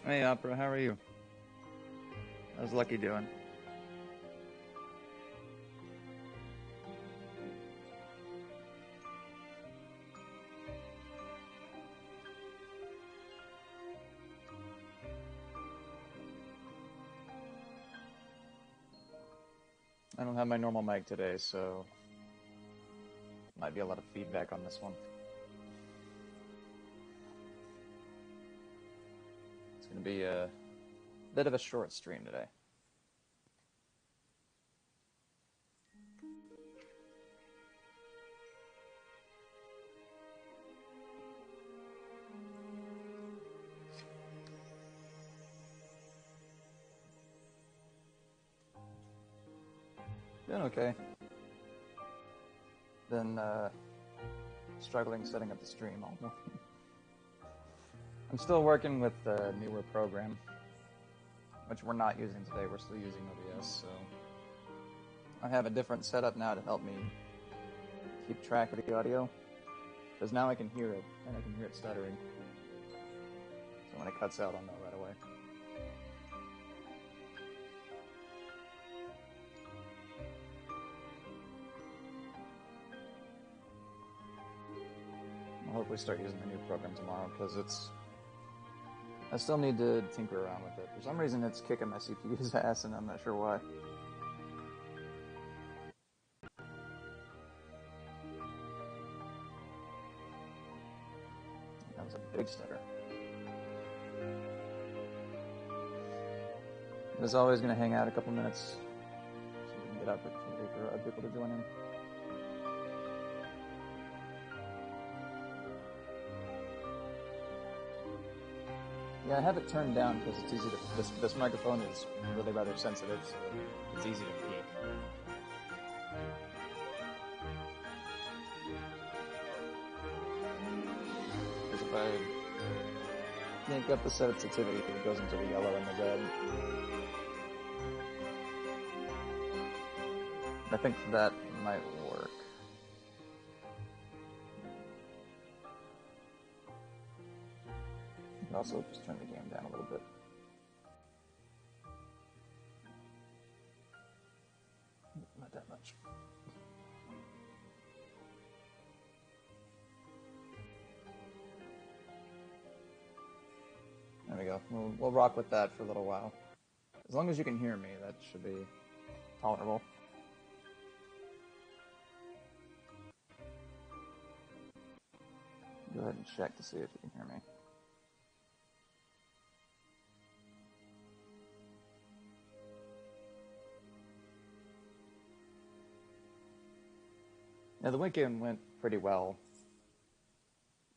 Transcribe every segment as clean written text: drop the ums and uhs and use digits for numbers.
Hey, Opera, how are you? How's Lucky doing? I don't have my normal mic today, so might be a lot of feedback on this one. It's going to be a bit of a short stream today. Doing okay. Been struggling setting up the stream all morning. I'm still working with the newer program, which we're not using today. We're still using OBS, so I have a different setup now to help me keep track of the audio, because now I can hear it, and I can hear it stuttering. So when it cuts out, I'll know right away. I'll hopefully start using the new program tomorrow, because I still need to tinker around with it. For some reason, it's kicking my CPU's ass, and I'm not sure why. That was a big stutter. It's always going to hang out a couple minutes, so we can get opportunity for other people to join in. Yeah, I have it turned down because it's easy to. This microphone is really rather sensitive, so it's easy to peak. Because if I yank up the sensitivity, it goes into the yellow and the red. I think that might work. And also just turn the game down a little bit. Not that much. There we go. We'll rock with that for a little while. As long as you can hear me, that should be tolerable. Go ahead and check to see if you can hear me. Yeah, the weekend went pretty well.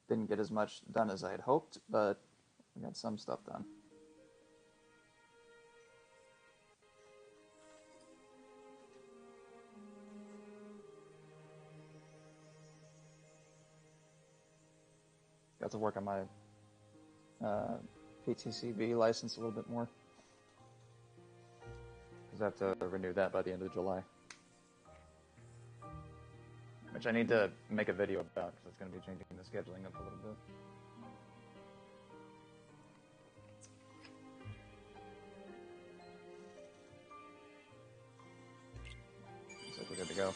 Didn't get as much done as I had hoped, but we got some stuff done. Got to work on my PTCB license a little bit more, because I have to renew that by the end of July. Which I need to make a video about, because it's going to be changing the scheduling up a little bit. Looks like we're good to go.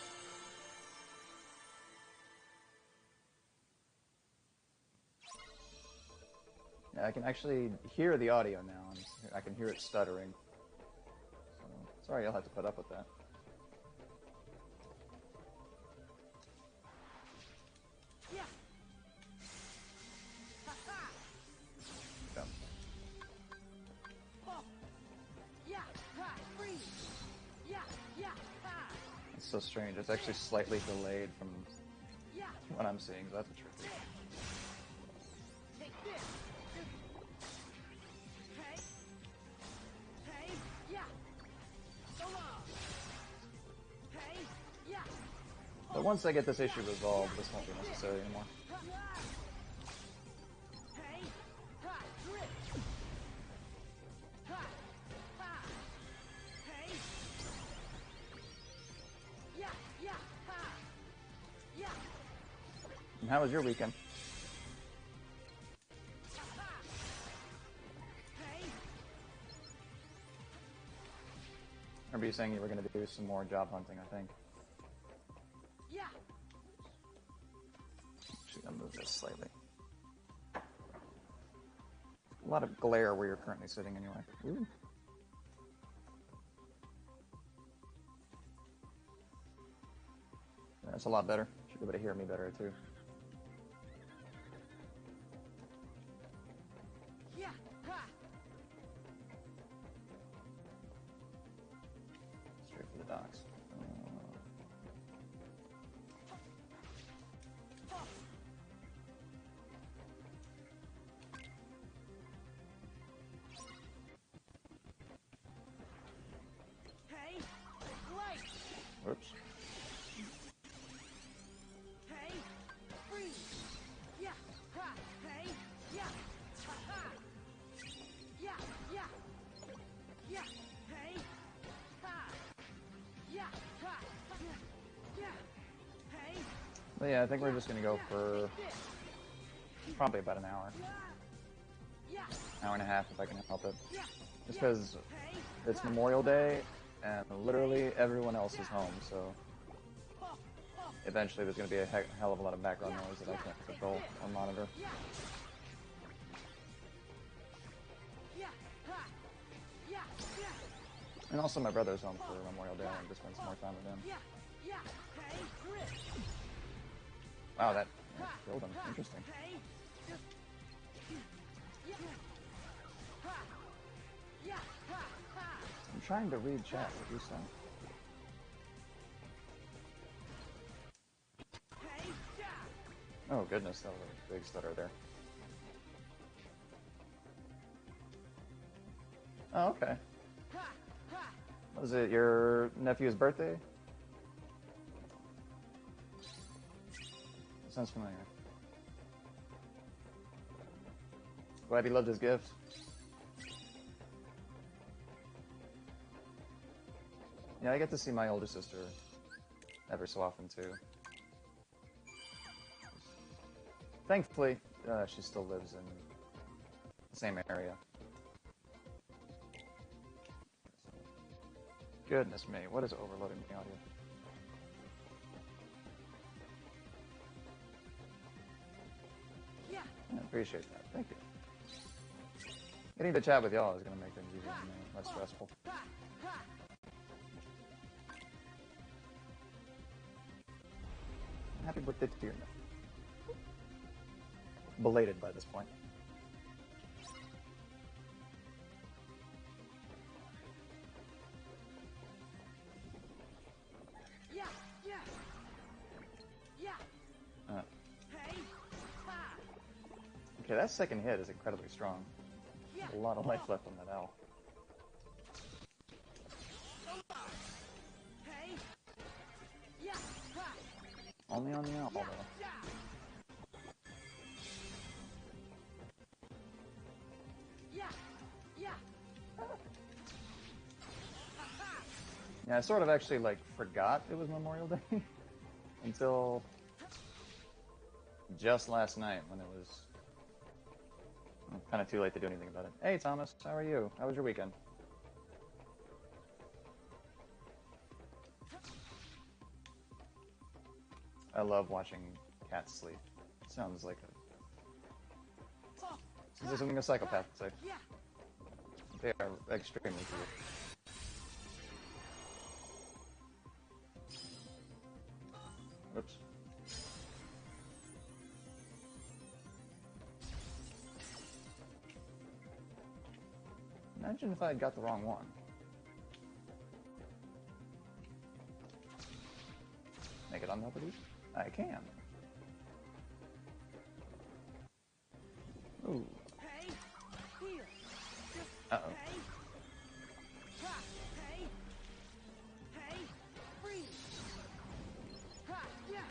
Yeah, I can actually hear the audio now, and I can hear it stuttering. So, sorry, you'll have to put up with that. It's so strange. It's actually slightly delayed from what I'm seeing, so that's a tricky. But once I get this issue resolved, this won't be necessary anymore. And how was your weekend? remember you saying you were going to do some more job hunting, I think. Yeah. Actually, I'm going to move this slightly. A lot of glare where you're currently sitting anyway. Ooh. That's a lot better. Should be able to hear me better too. Yeah. Ha. Straight for the docks. Hey. Light. Whoops. Hey. Freeze. Yeah. Ha. Hey. Yeah. Ha ha. Yeah. Yeah. Yeah. Hey. Ha. Yeah. Ha. Yeah. Yeah. Hey. But yeah, I think we're just going to go for probably about an hour. Yeah. Hour and a half if I can help it. Yeah. Just because Hey. it's Memorial Day and literally everyone else is home, so eventually there's going to be a hell of a lot of background noise that I can't control or monitor. Yeah. Yeah. Ha. Yeah. Yeah. And also my brother's home for Memorial Day. I wanted to spend some more time with him. Yeah. Yeah. Hey. Grip. Wow, that killed him. Interesting. Hey. Yeah. Ha. Yeah. Ha. Ha. I'm trying to read chat. What you saying? Hey. Yeah. Oh goodness, that was a big stutter there. Oh, okay. Ha. Ha. Was it your nephew's birthday? Sounds familiar. Glad he loved his gift. Yeah, I get to see my older sister every so often too. Thankfully, she still lives in the same area. Goodness me, what is overloading the audio? Yeah. I appreciate that. Thank you. Getting to chat with y'all is going to make things easier for me, less stressful. Ha. Ha. Happy birthday to your nephew. Belated by this point. Yeah. Yeah. Yeah. Uh, Hey. Ha. okay, that second hit is incredibly strong. Yeah. A lot of life left on that owl. Hey. Yeah. Ha. Only on the owl, though. Yeah. Yeah. Yeah. Yeah, I sort of actually, like, forgot it was Memorial Day until just last night when it was kind of too late to do anything about it. Hey, Thomas, how are you? How was your weekend? I love watching cats sleep. It sounds like a... something a psychopath would say. Yeah. They are extremely cute. Oops. Imagine if I had got the wrong one. Make it unhelped? I can. Ooh. Hey. Heal. Uh-oh. Hey. Ha. Hey. Hey. Freeze. Ha. Yeah.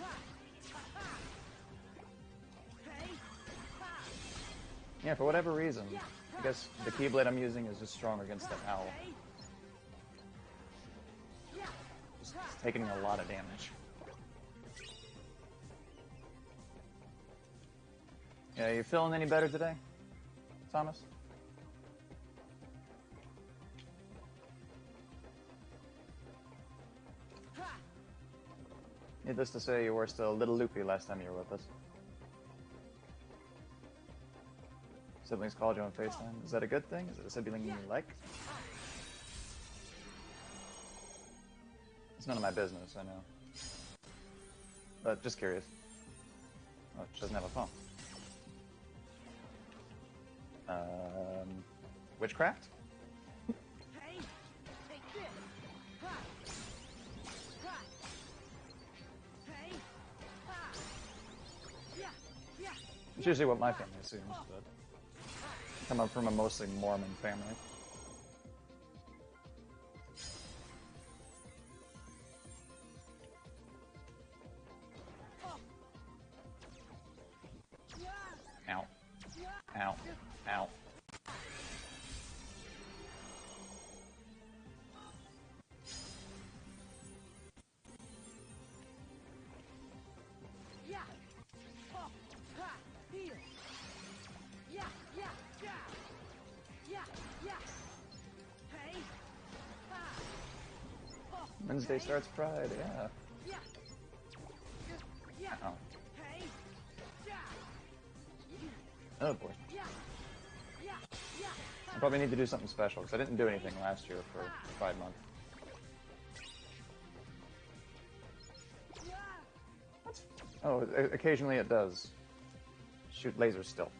Ha. Ha. Ha. Hey. Ha. Yeah, for whatever reason, I guess the Keyblade I'm using is just strong against that owl. Hey. Yeah. It's taking a lot of damage. Yeah, you feeling any better today, Thomas? Needless to say, you were still a little loopy last time you were with us. Siblings called you on FaceTime. Is that a good thing? Is it a sibling you like? It's none of my business, I know. But just curious. Oh, she doesn't have a phone. Witchcraft? Hey, take this. Ha. Ha. Hey. Ha. Yeah. Yeah. It's usually what my family assumes, but I come up from a mostly Mormon family. Ow. Ow. Ow. Yeah. Oh. Ha. Heal. Yeah. Yeah. Yeah. Yeah. Yeah. Hey. Ha. Oh. Wednesday Hey. starts Pride, yeah. Yeah. Yeah. Oh. Hey. Yeah. Oh boy. Yeah. Yeah. Yeah. I probably need to do something special, because I didn't do anything last year for Pride Month. Oh, occasionally it does. Shoot lasers still.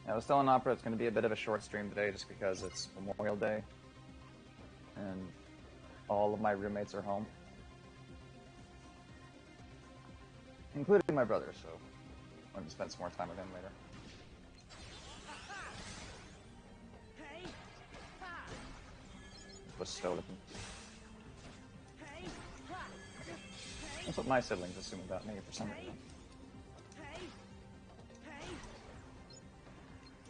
I was telling Opera it's going to be a bit of a short stream today just because it's Memorial Day. And all of my roommates are home. Including my brother, so I'm going to spend some more time with him later. Hey. Ha. Was stowed at him. Hey. Ha. Hey. That's what my siblings assume about me for some reason. Hey. Hey.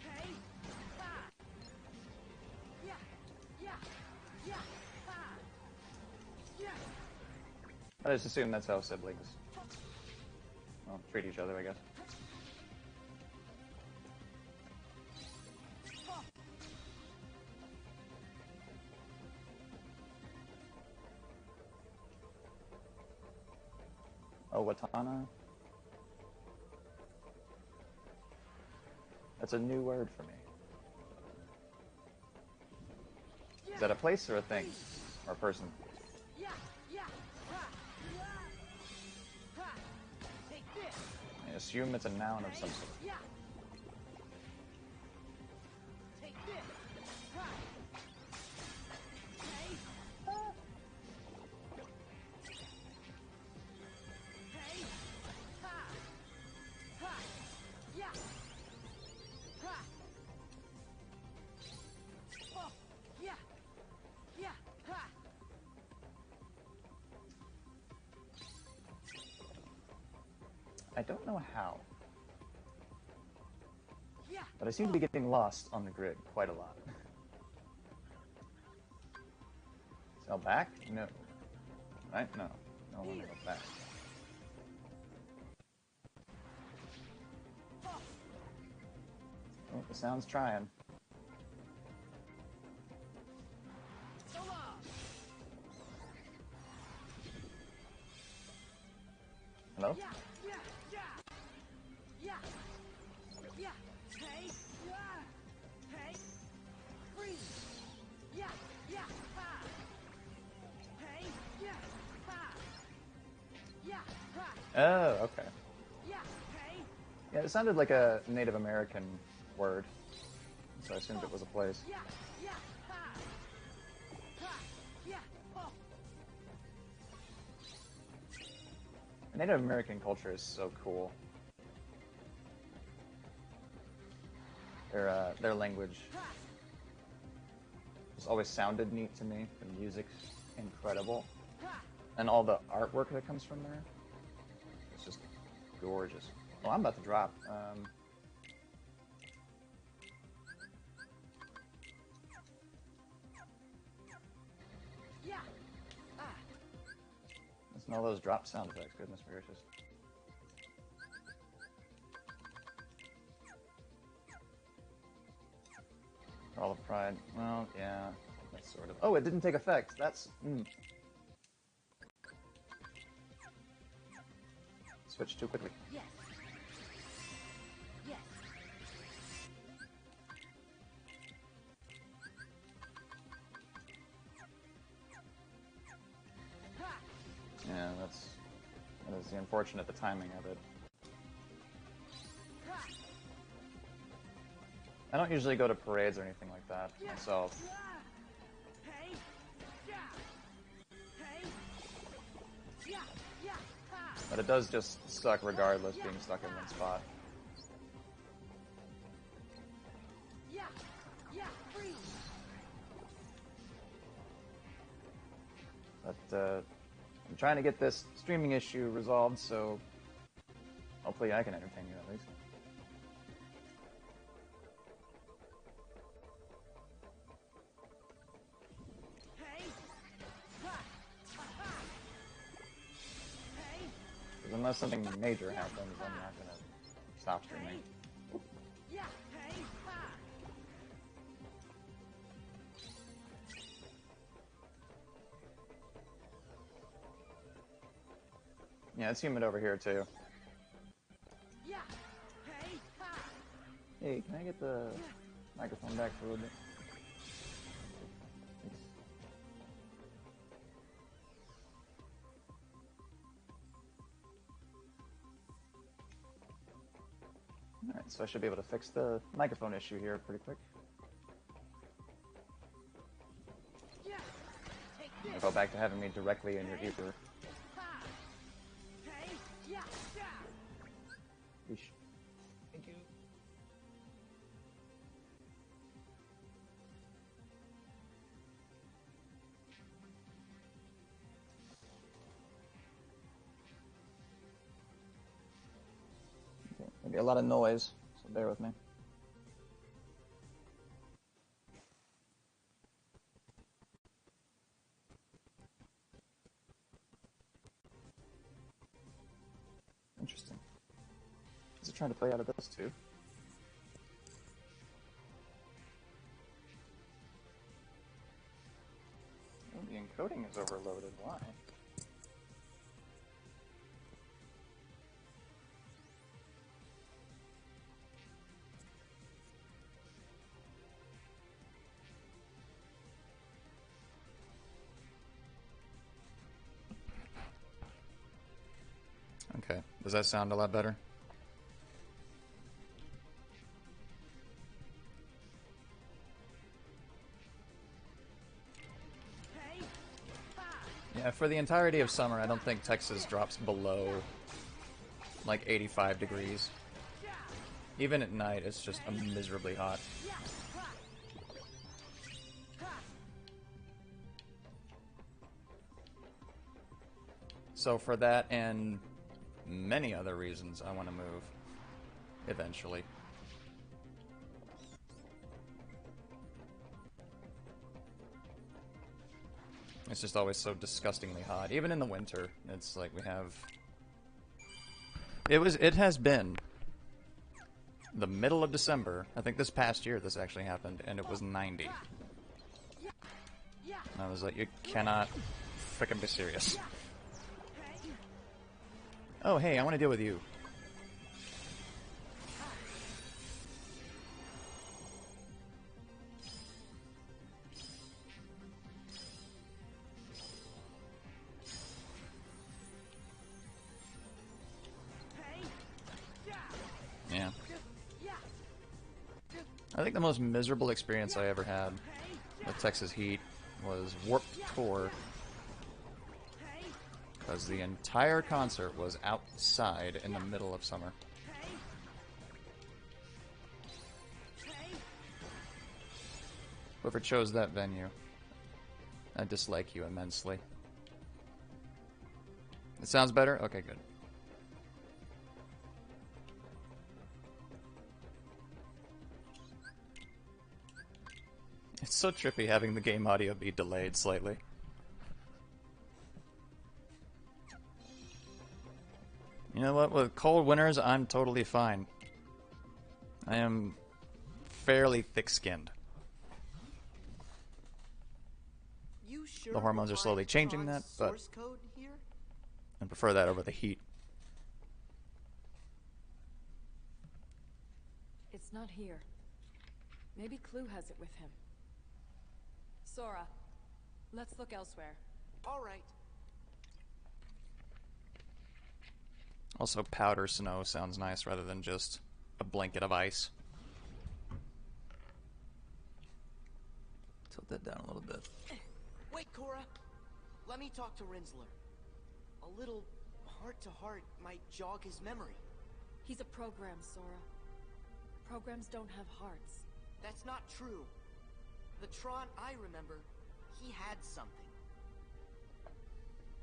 Hey. Ha. Yeah. Yeah. Yeah. Ha. Yeah. I just assume that's how siblings, well, treat each other, I guess. Oh, Watana? That's a new word for me. Is that a place or a thing? Or a person? Yeah. Yeah. Ha. Ha. Take this. I assume it's a noun of some sort. Yeah. Take this. Ha. Hey. Hey. Ha. Ha. Yeah. Ha. Oh. Yeah. Yeah. Ha. I don't know how, Yeah. but I seem to be getting lost on the grid quite a lot. Sell back? No. Right? No. No one to go back. Oh, the sound's trying. So long. Hello? Yeah. Yeah. Yeah. Yeah. Yeah. Hey. Yeah. Hey. Freeze. Yeah. Yeah. Ha. Hey. Yeah. Ha. Yeah. Ha. Oh, okay. Yeah. Hey. Yeah, it sounded like a Native American word, so I assumed it was a place. Yeah. Yeah. Ha. Ha. Yeah. Oh. Native American culture is so cool. Their language Ha. has always sounded neat to me. The music's incredible, Ha. and all the artwork that comes from there, it's just gorgeous. Oh, I'm about to drop. Yeah. Ah. Listen to all those drop sound effects. Goodness gracious. For all of Pride. Well, yeah. Sort of. Oh, it didn't take effect. That's... Switch too quickly. Yes. Yes. Ha! Yeah, that is the unfortunate the timing of it. Ha! I don't usually go to parades or anything like that myself. Hey! Yeah! Hey! Yeah! Yeah! Ha! But it does just suck regardless, being stuck in one spot. Yeah! Yeah! Freeze! But I'm trying to get this streaming issue resolved, so hopefully I can entertain you at least. Hey! Ha! Aha! Hey! 'Cause unless something major happens, I'm not gonna stop streaming. Yeah! Hey! Ha! Yeah, it's humid over here too. Yeah! Hey! Ha! Hey, can I get the microphone back for a little bit? Thanks. Alright, so I should be able to fix the microphone issue here pretty quick. Yeah! Take I'll this! go back to having me directly in your ear. Ha! Hey! Yeah! Yeah! Yeesh. Thank you. Okay, maybe a lot of noise, so bear with me. Interesting. Is it trying to play out of this too? Oh, the encoding is overloaded. Why? Okay. Does that sound a lot better? Hey! Ha! Yeah, for the entirety of summer, I don't think Texas drops below like 85 degrees. Yeah! Even at night, it's just miserably hot. Yeah! Ha! Ha! So for that and many other reasons, I want to move eventually. It's just always so disgustingly hot. Even in the winter, it's like we have... It has been the middle of December. I think this past year this actually happened, and it was 90. Yeah! And I was like, you cannot frickin' be serious. Hey! Oh, hey, I want to deal with you. Hey! Yeah! Yeah. Yeah! I think the most miserable experience I ever had Hey! with Texas Heat was Warped Tour, Hey! because the entire concert was outside in the middle of summer. Hey! Hey! Whoever chose that venue, I dislike you immensely. It sounds better? Okay, good. It's so trippy having the game audio be delayed slightly. You know what? With cold winters, I'm totally fine. I am fairly thick-skinned. sure the hormones we'll are slowly find changing Tron's that, but source code here? I prefer that over the heat. It's not here. Maybe Clue has it with him. Sora, let's look elsewhere. All right. Also, powder snow sounds nice rather than just a blanket of ice. Tilt that down a little bit. Wait, Cora. Let me talk to Rinsler. A little heart-to-heart might jog his memory. He's a program, Sora. Programs don't have hearts. That's not true. The Tron I remember, he had something.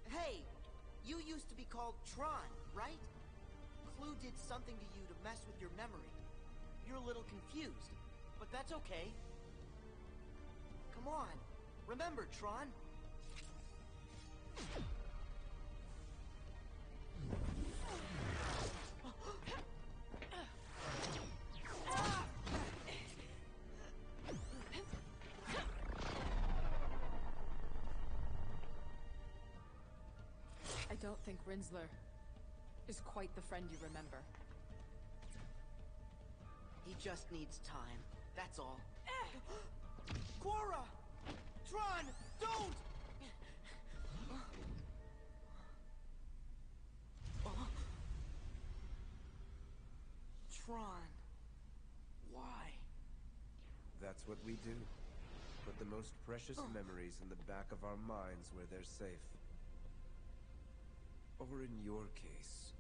Hey, you used to be called Tron, right? Clue did something to you to mess with your memory. You're a little confused, but that's okay. Come on, remember, Tron. I don't think Rinsler is quite the friend you remember. He just needs time, that's all. Cora! Tron, don't! Tron, why? That's what we do. Put the most precious memories in the back of our minds where they're safe. Or in your case,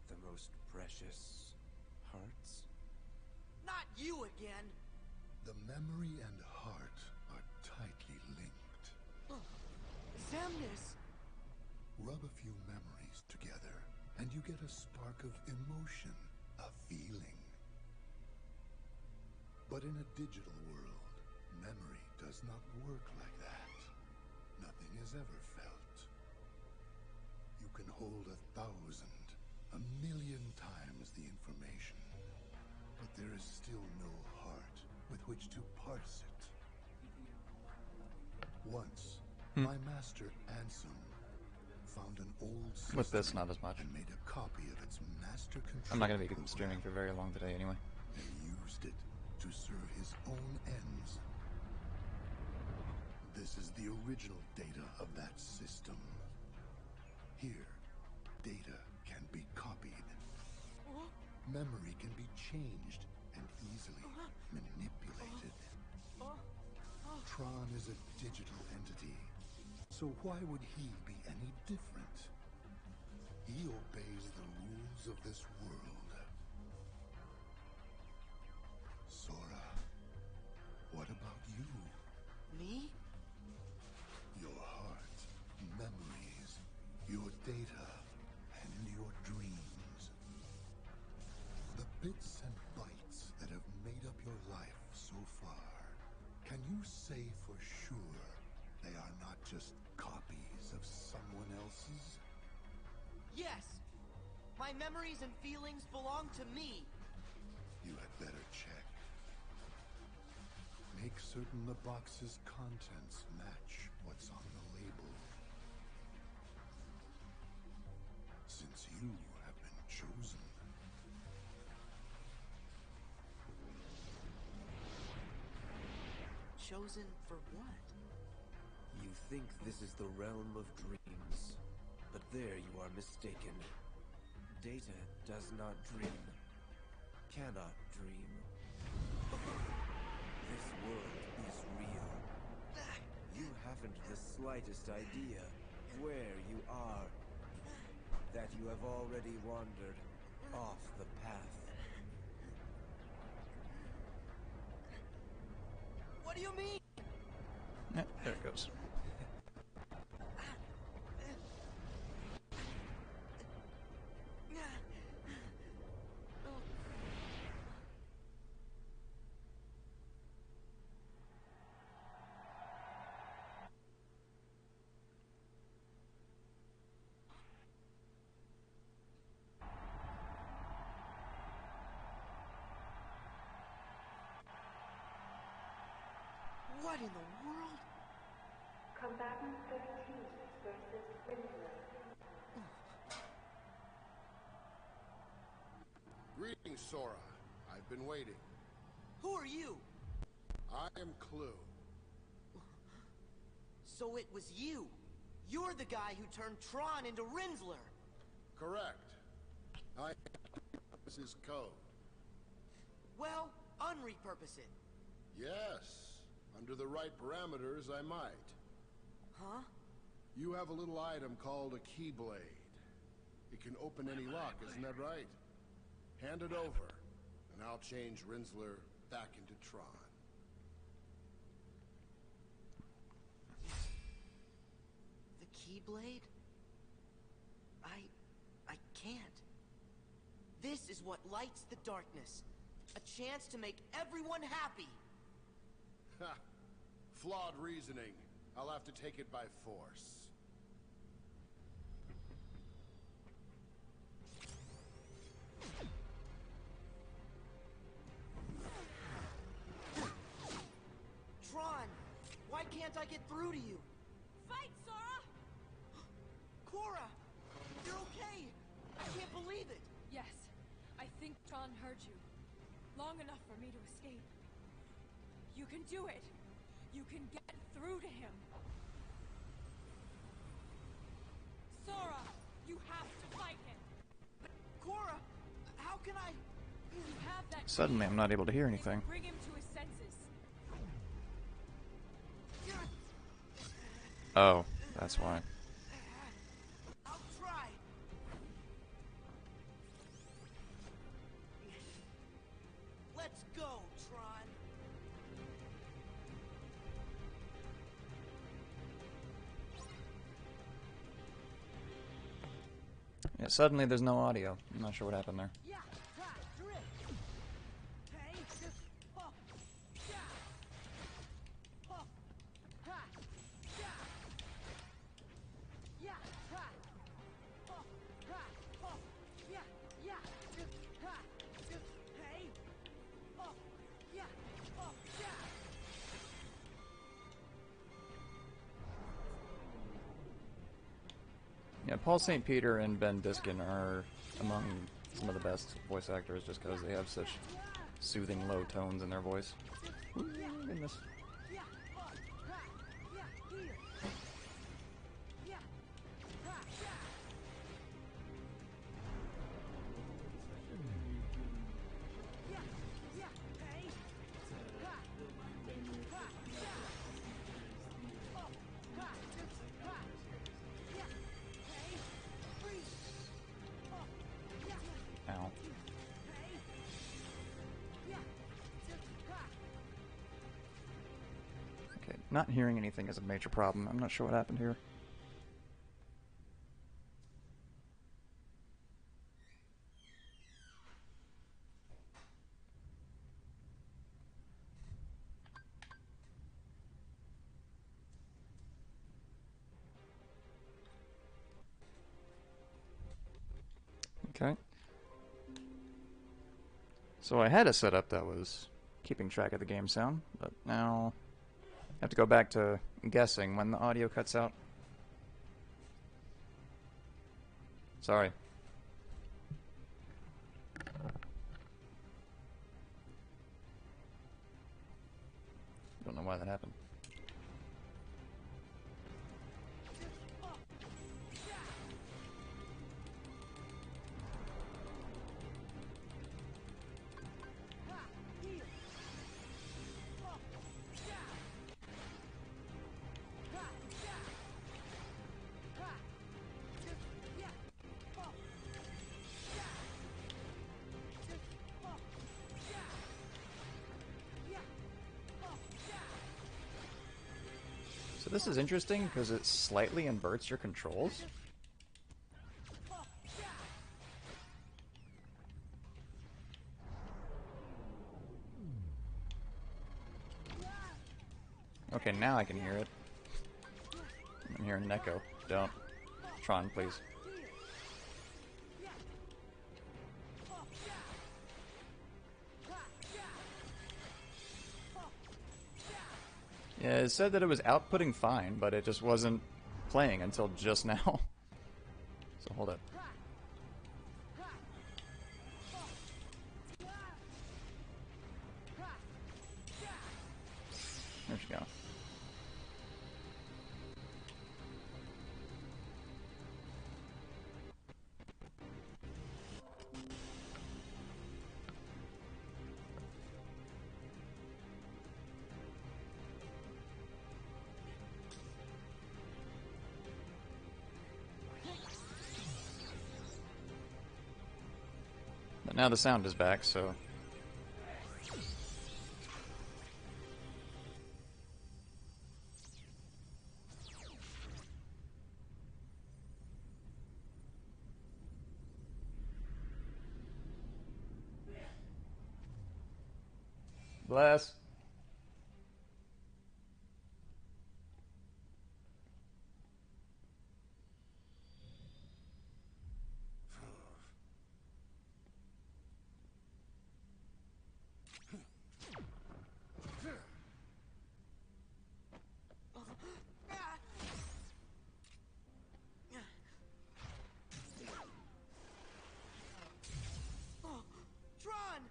the most precious hearts? Not you again! The memory and heart are tightly linked. Xemnas! Rub a few memories together, and you get a spark of emotion, a feeling. But in a digital world, memory does not work like that. Nothing is ever felt. You can hold 1,000, 1,000,000 times the information, but there is still no heart with which to parse it. Once, my master Ansem found an old system With this, not as much. and made a copy of its master control I'm not going to be program streaming for very long today anyway. and used it to serve his own ends. This is the original data of that system. Here, data can be copied. Memory can be changed and easily manipulated. Tron is a digital entity, so why would he be any different? He obeys the rules of this world. Sora, what about you? Me? Your heart, memories, your data, and your dreams. The bits and bytes that have made up your life so far. Can you say for sure they are not just copies of someone else's? Yes! My memories and feelings belong to me! You had better check. Make certain the box's contents match what's on the label. Since you have been chosen. Chosen for what? You think this is the realm of dreams, but there you are mistaken. Data does not dream, cannot dream. This world is real. You haven't the slightest idea where you are, that you have already wandered off the path. What do you mean? Yeah, there it goes. What in the world? Combatant 13 versus Rinsler. Greetings, Sora. I've been waiting. Who are you? I am Clue. So it was you. You're the guy who turned Tron into Rinsler. Correct. This is code. Well, unrepurpose it. Yes. Under the right parameters, I might. Huh? You have a little item called a Keyblade. It can open any lock, isn't that right? Hand it over, and I'll change Rinsler back into Tron. The Keyblade? I can't. This is what lights the darkness. A chance to make everyone happy. Ha! Flawed reasoning. I'll have to take it by force. Tron, why can't I get through to you? Fight, Sora! Cora, you're okay. I can't believe it. Yes, I think Tron heard you. Long enough for me to escape. You can do it. You can get through to him. Sora, you have to fight him. Cora, how can I? You have that. Suddenly, I'm not able to hear anything. Bring him to his senses. Oh, that's why. I'll try. Let's go, Tron. Yeah, suddenly there's no audio. I'm not sure what happened there. Yeah, drift. Hey, oh, yeah. Oh, ha, yeah. Yeah, ha. Oh, ha, oh, yeah, yeah. Ha, hey. Oh, yeah, oh, yeah. Yeah, Paul St. Peter and Ben Biskin are among some of the best voice actors just because they have such soothing low tones in their voice. Ooh, goodness. Yeah, oh, ha, yeah, here. Yeah, ha, yeah. Yeah, yeah, hey. Ha, ha, yeah. Oh, ha, ha. Yeah, hey. Freeze. Oh, yeah. Ow. Hey. Yeah. Ha. Okay, not hearing anything is a major problem. I'm not sure what happened here. Okay. So I had a setup that was keeping track of the game sound, but now I have to go back to guessing when the audio cuts out. Sorry. Don't know why that happened. So this is interesting because it slightly inverts your controls. Okay, now I can hear it. I'm hearing an echo. Don't. Tron, please. Yeah, it said that it was outputting fine, but it just wasn't playing until just now. So hold up. There she go. But now the sound is back, so... Bless. Oh, Tron!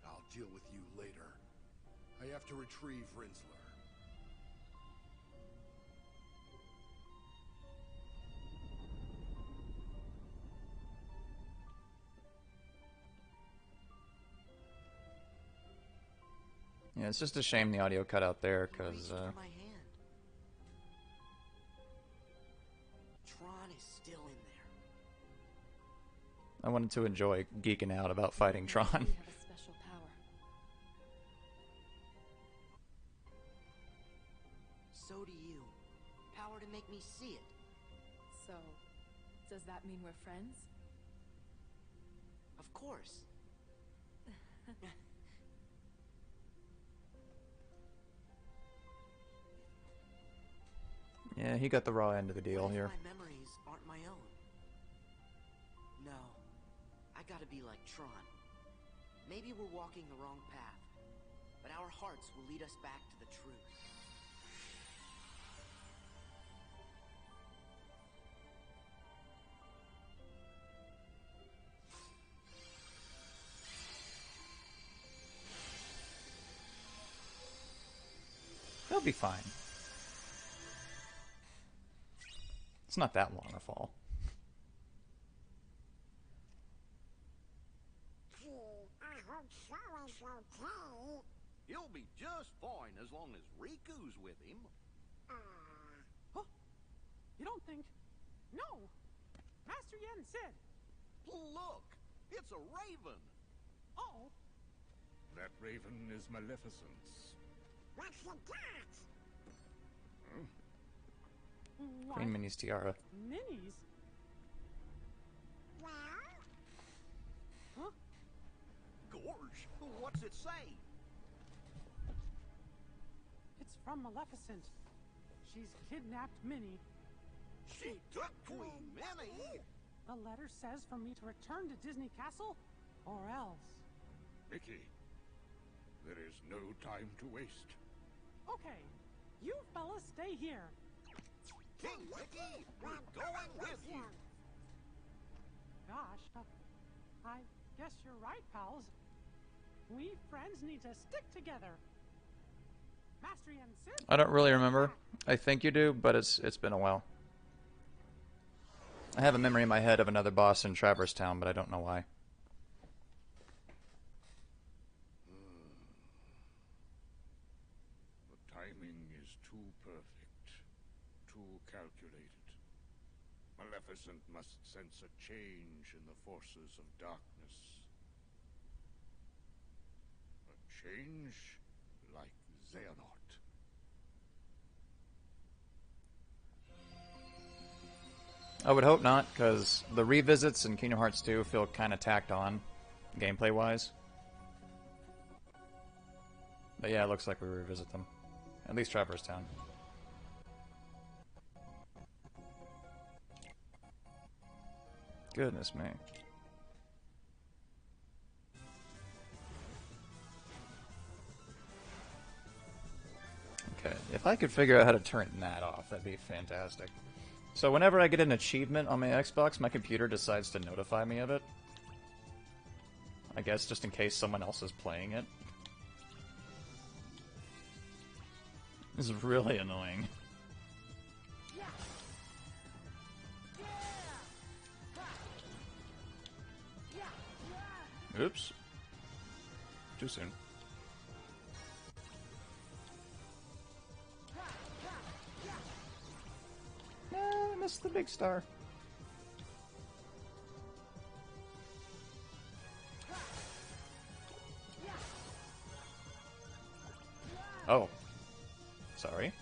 I'll deal with you later. I have to retrieve Rinsler. Yeah, it's just a shame the audio cut out there, because, Reach for my hand. Tron is still in there. I wanted to enjoy geeking out about fighting Tron. We have a special power. So do you. Power to make me see it. So, does that mean we're friends? Of course. Yeah, he got the raw end of the deal What if here. my memories aren't my own? No. I gotta be like Tron. Maybe we're walking the wrong path, but our hearts will lead us back to the truth. He'll be fine. It's not that long a fall. He'll be just fine as long as Riku's with him. Huh? You don't think? No! Master Yen said. Look, it's a raven. Oh, That raven is Maleficent's. what's the cat? Queen Minnie's tiara. Minis? Well? Huh? Gorge, what's it say? It's from Maleficent. She's kidnapped Minnie. She took Queen Minnie. The letter says for me to return to Disney Castle, or else. Mickey, there is no time to waste. Okay, you fellas stay here. King Mickey, we're going with you. Gosh, I guess you're right, pals. We friends need to stick together. Master Yen said. I don't really remember. I think you do, but it's been a while. I have a memory in my head of another boss in Traverse Town, but I don't know why. The timing is too perfect, too calculated. Maleficent must sense a change in the forces of darkness. A change like Xehanort. I would hope not, because the revisits in Kingdom Hearts 2 feel kind of tacked on, gameplay-wise. But yeah, it looks like we revisit them. At least Traverse Town. Goodness me. Okay, if I could figure out how to turn that off, that'd be fantastic. So whenever I get an achievement on my Xbox, my computer decides to notify me of it. I guess just in case someone else is playing it. This is really annoying. Oops. Too soon. No, I missed the big star. Oh. Sorry.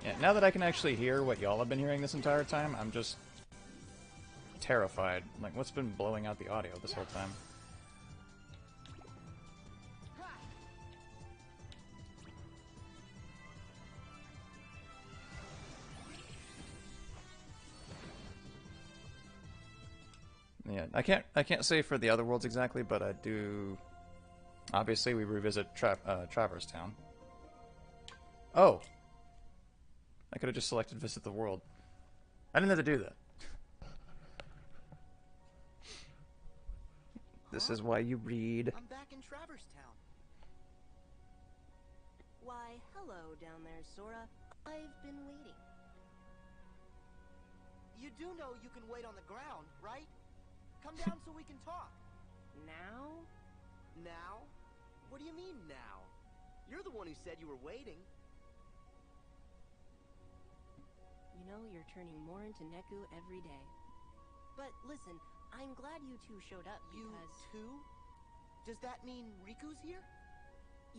Yeah, now that I can actually hear what y'all have been hearing this entire time, I'm just terrified. Like, what's been blowing out the audio this whole time? Yeah, I can't say for the other worlds exactly, but I do. Obviously, we revisit Traverse Town. Oh, I could have just selected visit the world. I didn't have to do that. This is why you read. I'm back in Traverse Town. Why, hello down there, Sora. I've been waiting. You do know you can wait on the ground, right? Come down so we can talk. Now? Now? What do you mean now? You're the one who said you were waiting. You know, you're turning more into Neku every day. But listen, I'm glad you two showed up because... You two? Does that mean Riku's here?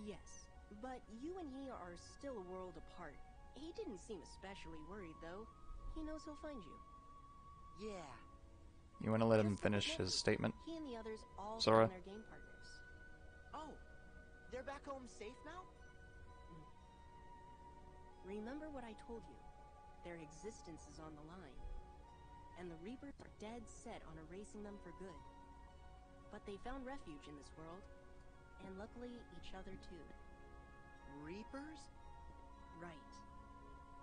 Yes, but you and he are still a world apart. He didn't seem especially worried, though. He knows he'll find you. Yeah. You want to let him finish his statement? He and the others all Sora? found their game partners. Oh, they're back home safe now? Remember what I told you. Their existence is on the line. And the Reapers are dead set on erasing them for good. But they found refuge in this world. And luckily, each other too. Reapers? Right.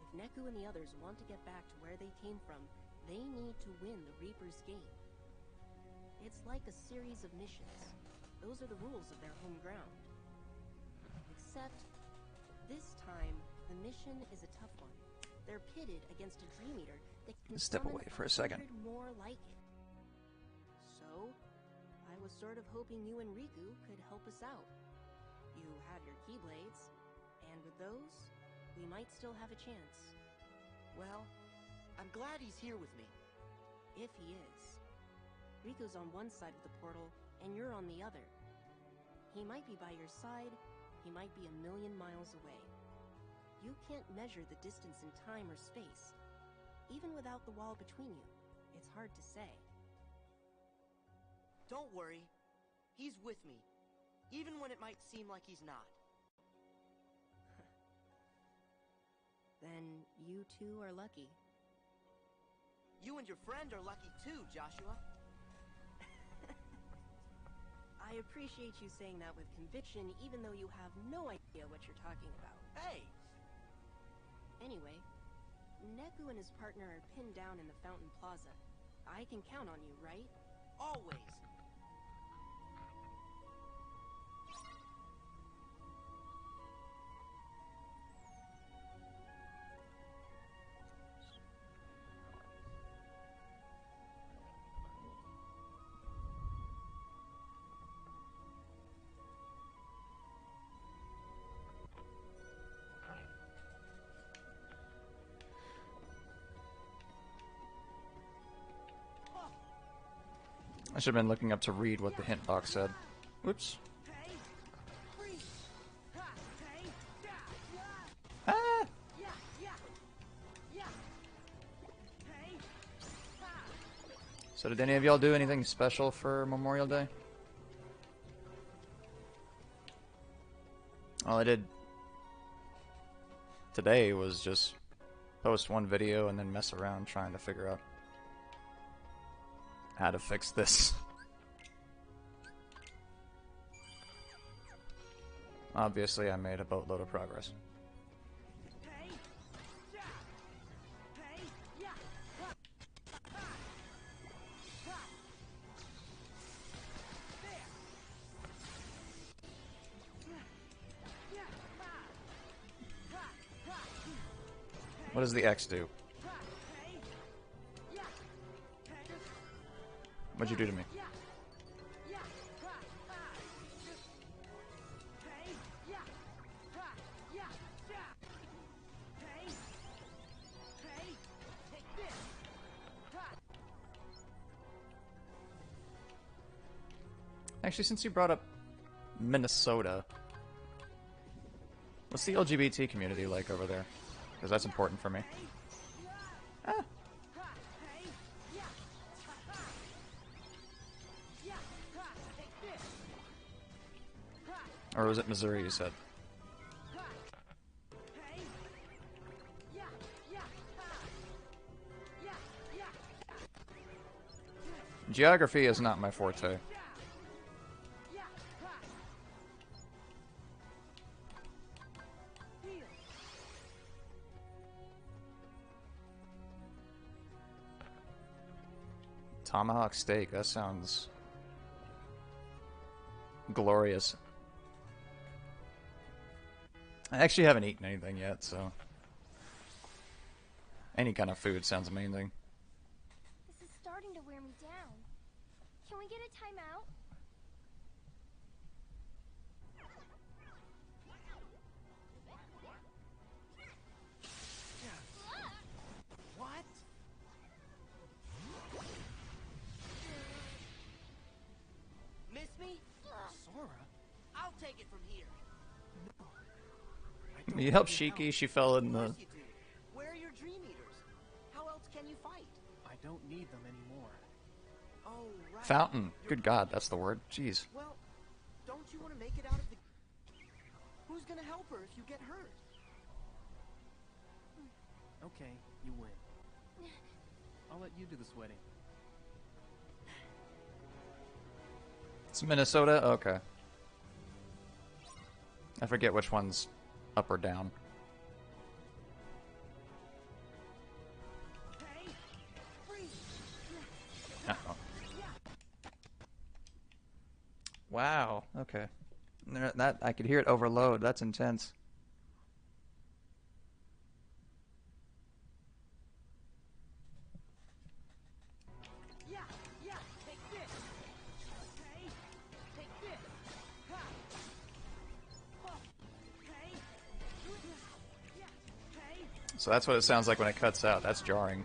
If Neku and the others want to get back to where they came from, they need to win the Reaper's game. It's like a series of missions. Those are the rules of their home ground. Except, this time, the mission is a tough one. They're pitted against a Dream Eater that can Step summon away for a second. 100 more like it. So, I was sort of hoping you and Riku could help us out. You have your Keyblades, and with those, we might still have a chance. Well, I'm glad he's here with me. If he is. Riku's on one side of the portal, and you're on the other. He might be by your side, he might be 1,000,000 miles away. You can't measure the distance in time or space. Even without the wall between you, it's hard to say. Don't worry. He's with me. Even when it might seem like he's not. Then you two are lucky. You and your friend are lucky too, Joshua. I appreciate you saying that with conviction, even though you have no idea what you're talking about. Hey! Anyway, Neku and his partner are pinned down in the Fountain Plaza. I can count on you, right? Always! I should have been looking up to read what the hint box said. Whoops. Ah! So did any of y'all do anything special for Memorial Day? All I did today was just post one video and then mess around trying to figure out how to fix this. Obviously, I made a boatload of progress. What does the X do? What'd you do to me? Actually, since you brought up Minnesota, what's the LGBT community like over there? Because that's important for me. Ah. Or was it Missouri you said? Geography is not my forte. Tomahawk steak, that sounds glorious. I actually haven't eaten anything yet, so any kind of food sounds amazing. This is starting to wear me down. Can we get a timeout? What? Miss me? Sora? I'll take it from here. You help Shiki, she fell in Of the... course you do. Where are your Dream Eaters? How else can you fight? I don't need them anymore. Oh, right. Fountain. Good God, that's the word. Jeez. Well, don't you want to make it out of the... Who's gonna help her if you get hurt? Okay, you win. I'll let you do the sweating. It's Minnesota? Okay. I forget which one's up or down. Uh-oh. Wow, okay. That I could hear it overload. That's intense. So that's what it sounds like when it cuts out. That's jarring.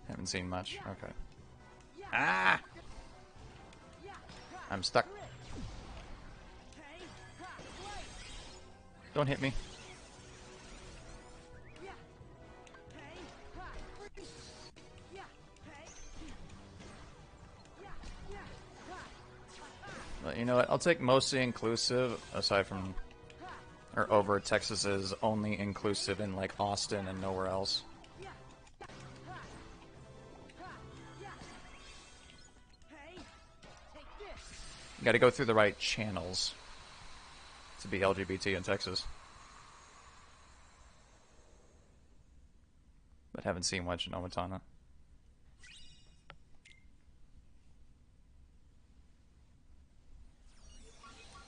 Haven't seen much. Okay. Ah! I'm stuck. Don't hit me. But you know what? I'll take mostly inclusive, aside from, or over Texas's only inclusive in like Austin and nowhere else. You gotta go through the right channels to be LGBT in Texas. But haven't seen much in Owatonna.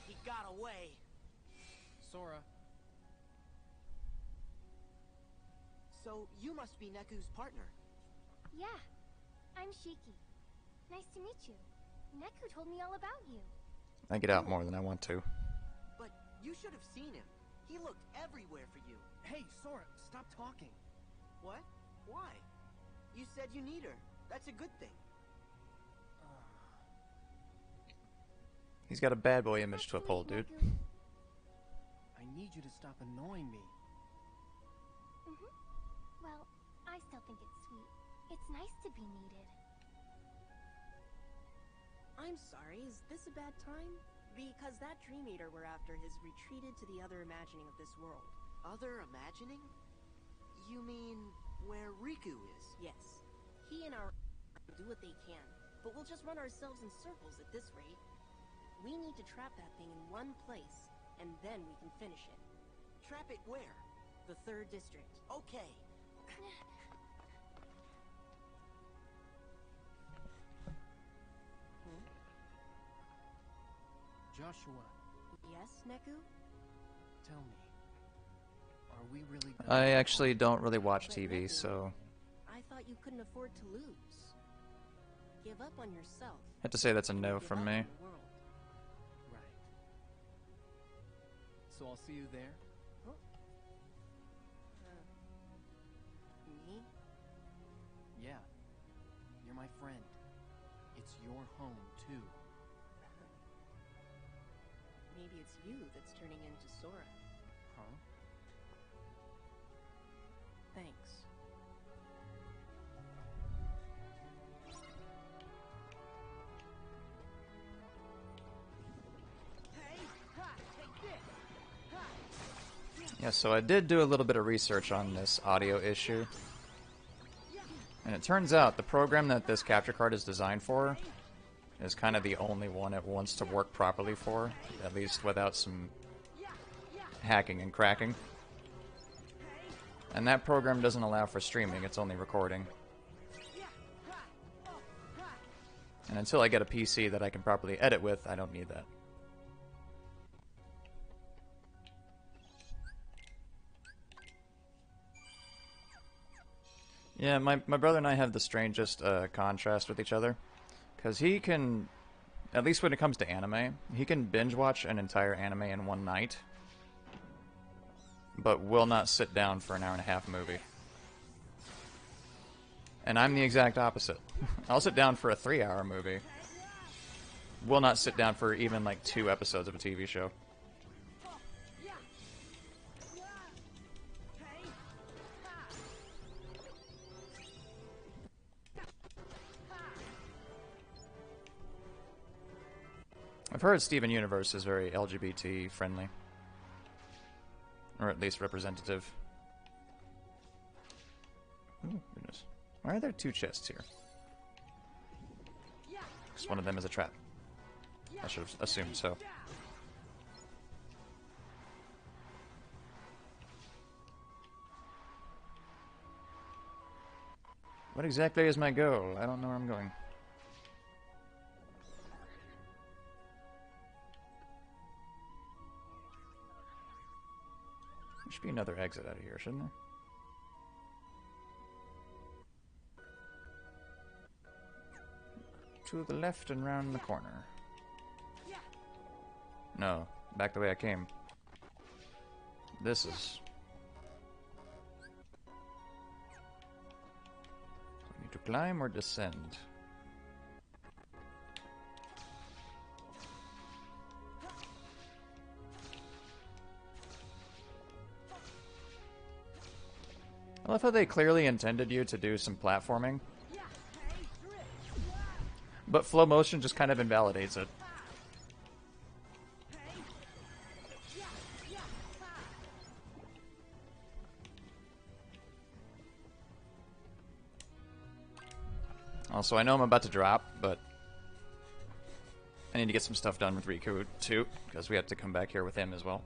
He got away. Sora. So, you must be Neku's partner. Yeah, I'm Shiki. Nice to meet you. Neku told me all about you. I get out more than I want to. But you should have seen him. He looked everywhere for you. Hey, Sora, stop talking. What? Why? You said you need her. That's a good thing. He's got a bad boy image to uphold, dude. I need you to stop annoying me. Well, I still think it's sweet. It's nice to be needed. I'm sorry, is this a bad time? Because that Dream Eater we're after has retreated to the other imagining of this world. Other imagining? You mean where Riku is? Yes. He and our do what they can, but we'll just run ourselves in circles at this rate. We need to trap that thing in one place, and then we can finish it. Trap it where? The 3rd district. Okay. Joshua. Yes, Neku? Tell me, are we really done? I actually don't really watch TV, so I thought you couldn't afford to lose. Give up on yourself. I have to say that's a no from me. Right. So I'll see you there? Huh? Me? Yeah. You're my friend. It's your home, too. Maybe it's you that's turning into Sora. Huh? Thanks. Yeah, so I did do a little bit of research on this audio issue. And it turns out the program that this capture card is designed for is kind of the only one it wants to work properly for, at least without some hacking and cracking. And that program doesn't allow for streaming, it's only recording. And until I get a PC that I can properly edit with, I don't need that. Yeah, my brother and I have the strangest contrast with each other. Because he can, at least when it comes to anime, he can binge watch an entire anime in one night. But will not sit down for an hour-and-a-half movie. And I'm the exact opposite. I'll sit down for a 3-hour movie. Will not sit down for even like 2 episodes of a TV show. I've heard Steven Universe is very LGBT friendly. Or at least representative. Oh, goodness. Why are there 2 chests here? Because one of them is a trap. I should have assumed so. What exactly is my goal? I don't know where I'm going. There should be another exit out of here, shouldn't there? To the left and round the corner. No, back the way I came. This is... I need to climb or descend? I love how they clearly intended you to do some platforming. But flow motion just kind of invalidates it. Also, I know I'm about to drop, but I need to get some stuff done with Riku too, because we have to come back here with him as well.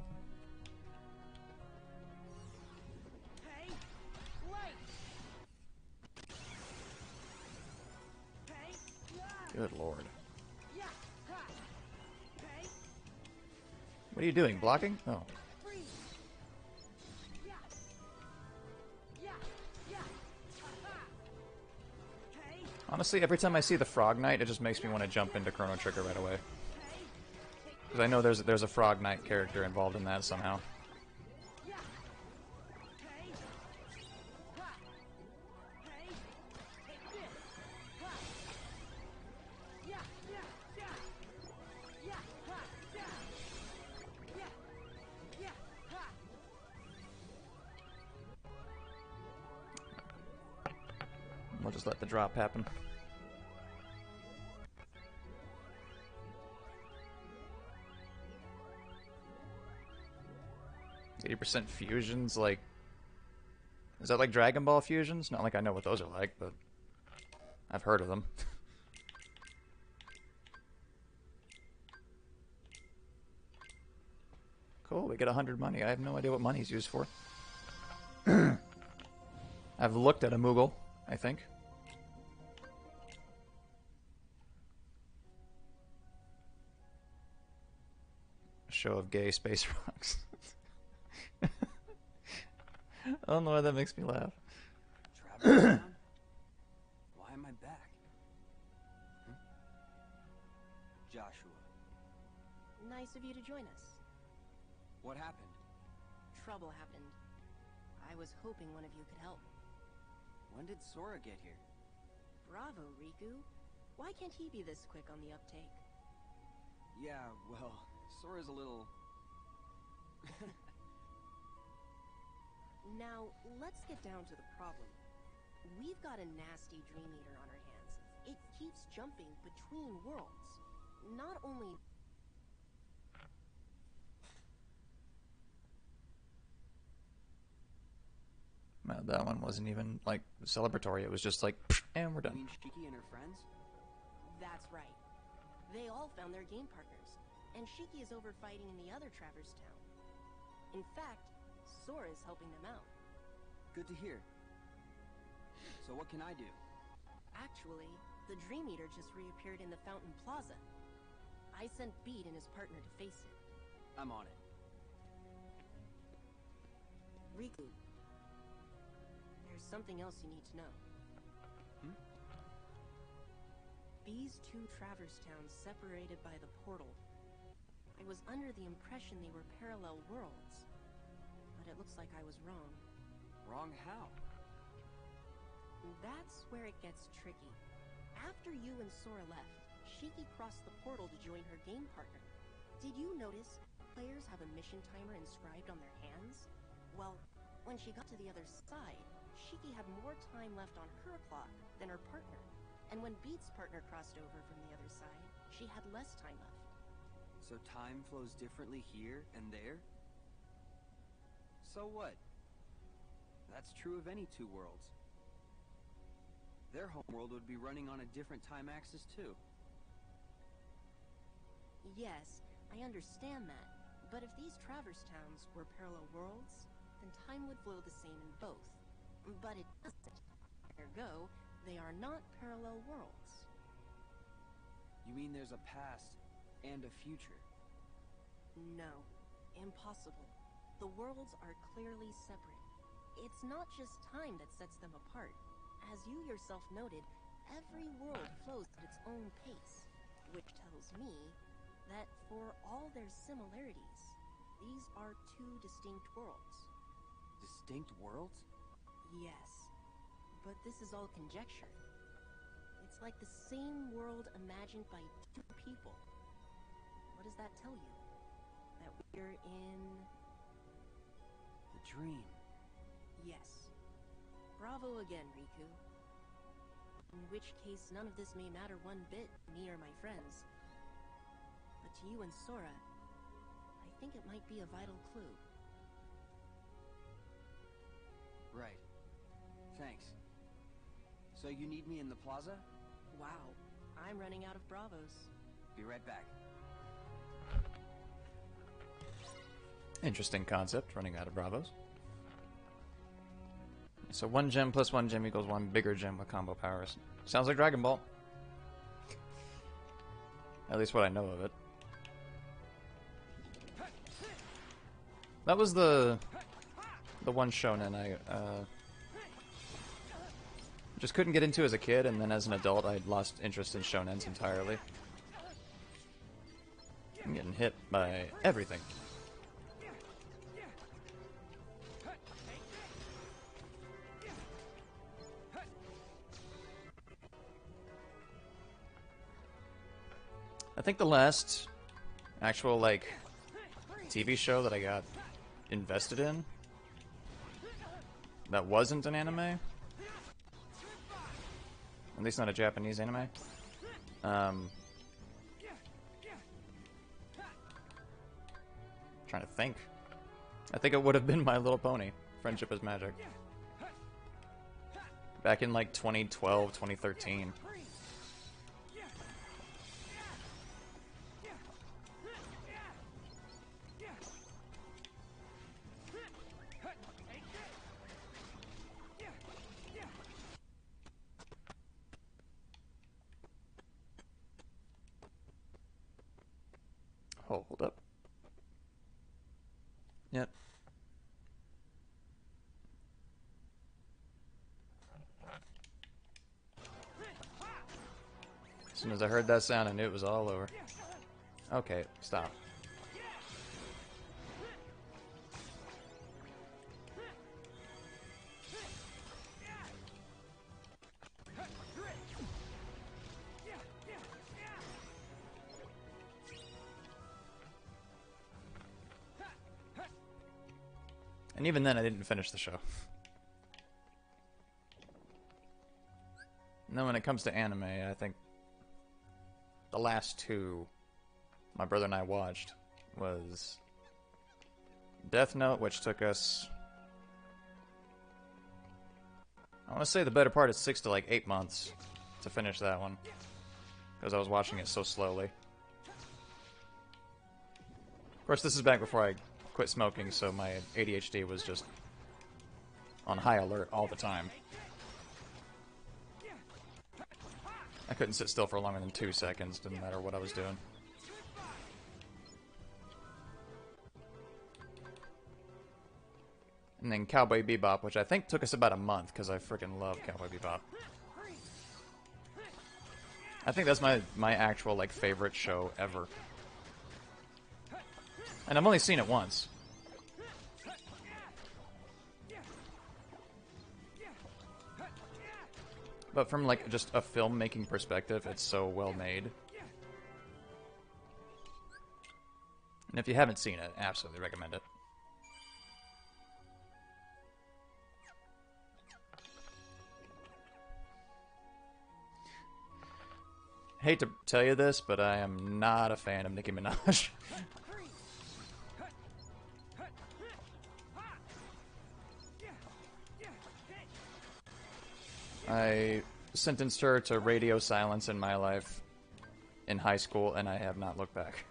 Good lord. What are you doing? Blocking? Oh. Honestly, every time I see the Frog Knight, it just makes me want to jump into Chrono Trigger right away. Because I know there's a Frog Knight character involved in that somehow. just let the drop happen. 80% fusions, like... Is that like Dragon Ball fusions? Not like I know what those are like, but... I've heard of them. Cool, we get 100 money. I have no idea what money's used for. I've looked at a Moogle, I think. A show of gay space rocks. I don't know why that makes me laugh. Traveling around? Why am I back? Joshua. Nice of you to join us. What happened? Trouble happened. I was hoping one of you could help. When did Sora get here? Bravo, Riku. Why can't he be this quick on the uptake? Yeah, well, Sora's a little... Now, let's get down to the problem. We've got a nasty Dream Eater on our hands. It keeps jumping between worlds. Not only... Well, that one wasn't even, like, celebratory. It was just like, and we're done. You mean Shiki and her friends? That's right. They all found their game partners, and Shiki is over fighting in the other Traverse Town. In fact, Sora is helping them out. Good to hear. So what can I do? Actually, the Dream Eater just reappeared in the Fountain Plaza. I sent Beat and his partner to face it. I'm on it. Riku, there's something else you need to know. These two Traverse Towns separated by the portal. I was under the impression they were parallel worlds, but it looks like I was wrong. Wrong how? That's where it gets tricky. After you and Sora left, Shiki crossed the portal to join her game partner. Did you notice players have a mission timer inscribed on their hands? Well, when she got to the other side, Shiki had more time left on her clock than her partner. And when Beat's partner crossed over from the other side, she had less time left. So time flows differently here and there? So what? That's true of any two worlds. Their homeworld would be running on a different time axis too. Yes, I understand that. But if these Traverse Towns were parallel worlds, then time would flow the same in both. But it doesn't. Ergo, they are not parallel worlds. You mean there's a past and a future? No. Impossible. The worlds are clearly separate. It's not just time that sets them apart. As you yourself noted, every world flows at its own pace, which tells me that for all their similarities, these are two distinct worlds. Distinct worlds? Yes. But this is all conjecture. It's like the same world imagined by two people. What does that tell you? That we're in... The dream. Yes. Bravo again, Riku. In which case, none of this may matter one bit to me or my friends. But to you and Sora, I think it might be a vital clue. Right. Thanks. So you need me in the plaza? Wow. I'm running out of Bravos. Be right back. Interesting concept, running out of Bravos. So 1 gem plus 1 gem equals 1 bigger gem with combo powers. Sounds like Dragon Ball. At least what I know of it. That was the one shonen I just couldn't get into as a kid, and then as an adult I lost interest in shonens entirely. I'm getting hit by everything. I think the last actual, like, TV show that I got invested in that wasn't an anime At least not a Japanese anime. Trying to think. I think it would have been My Little Pony. Friendship is Magic. Back in like 2012, 2013. Hold up. Yep. As soon as I heard that sound, I knew it was all over. Okay, stop. And even then, I didn't finish the show. And then when it comes to anime, I think the last two my brother and I watched was Death Note, which took us, I want to say the better part of 6 to like 8 months to finish that one, because I was watching it so slowly. Of course, this is back before I quit smoking, so my ADHD was just on high alert all the time. I couldn't sit still for longer than 2 seconds, didn't matter what I was doing. And then Cowboy Bebop, which I think took us about a month, because I freaking love Cowboy Bebop. I think that's my actual, like, favorite show ever. And I've only seen it once. But from, like, just a filmmaking perspective, it's so well made. And if you haven't seen it, absolutely recommend it. Hate to tell you this, but I am not a fan of Nicki Minaj. I sentenced her to radio silence in my life in high school, and I have not looked back.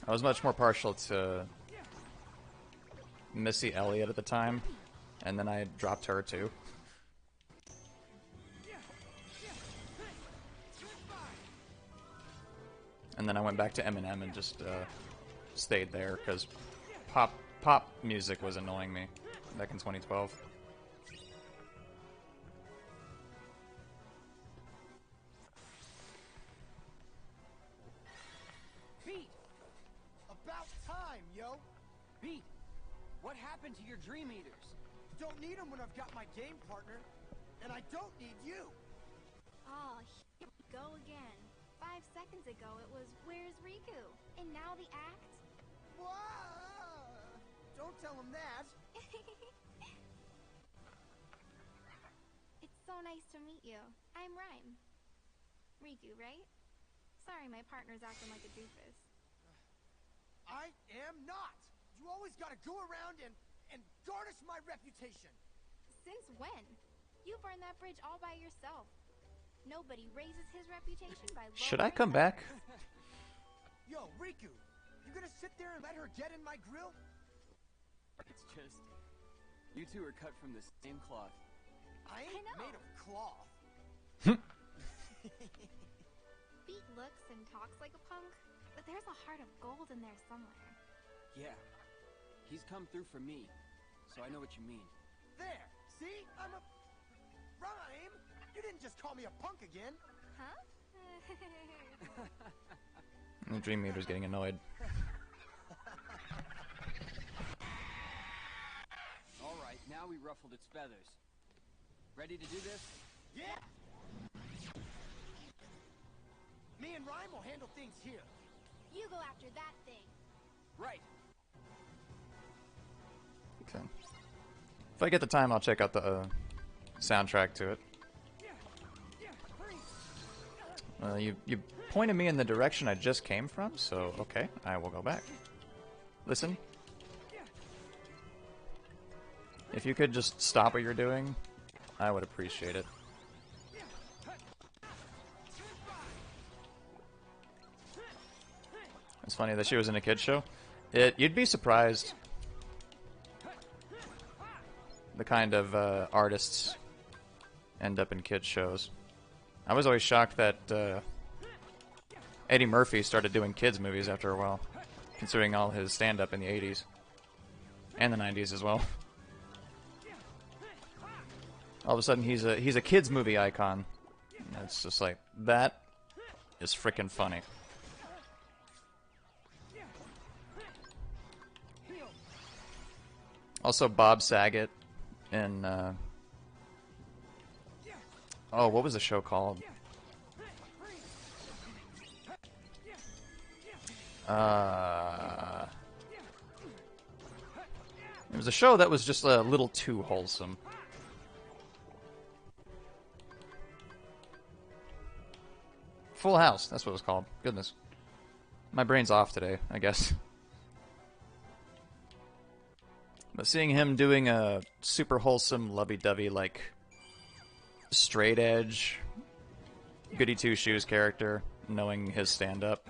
I was much more partial to Missy Elliott at the time, and then I dropped her too. And then I went back to Eminem and just stayed there because pop music was annoying me back in 2012. Beat! About time, yo! Beat! What happened to your Dream Eaters? Don't need them when I've got my game partner. And I don't need you! Oh, here we go again. 5 seconds ago it was, "Where's Riku?" And now the act? Whoa! Don't tell him that! It's so nice to meet you. I'm Rhyme. Riku, right? Sorry, my partner's acting like a doofus. I am not! You always gotta go around and garnish my reputation! Since when? You burned that bridge all by yourself. Nobody raises his reputation by lowering. Should I come back? Yo, Riku! You gonna sit there and let her get in my grill? It's just... you two are cut from the same cloth. I ain't made of cloth. Beat looks and talks like a punk, but there's a heart of gold in there somewhere. Yeah. He's come through for me, so I know what you mean. There! See? I'm a... Rhyme! You didn't just call me a punk again! Huh? The Dream Eater's getting annoyed. Alright, now we ruffled its feathers. Ready to do this? Yeah! Me and Rhyme will handle things here. You go after that thing. Right. Okay. If I get the time, I'll check out the soundtrack to it. You pointed me in the direction I just came from, so okay, I will go back. Listen. If you could just stop what you're doing, I would appreciate it. It's funny that she was in a kids show. You'd be surprised the kind of artists end up in kids shows. I was always shocked that Eddie Murphy started doing kids movies after a while, considering all his stand-up in the 80s and the 90s as well. All of a sudden, he's a kids movie icon. And it's just like, that is frickin' funny. Also, Bob Saget in oh, what was the show called? It was a show that was just a little too wholesome. Full House, that's what it was called. Goodness. My brain's off today, I guess. But seeing him doing a super wholesome, lovey-dovey, like, straight edge, goody two-shoes character, knowing his stand-up,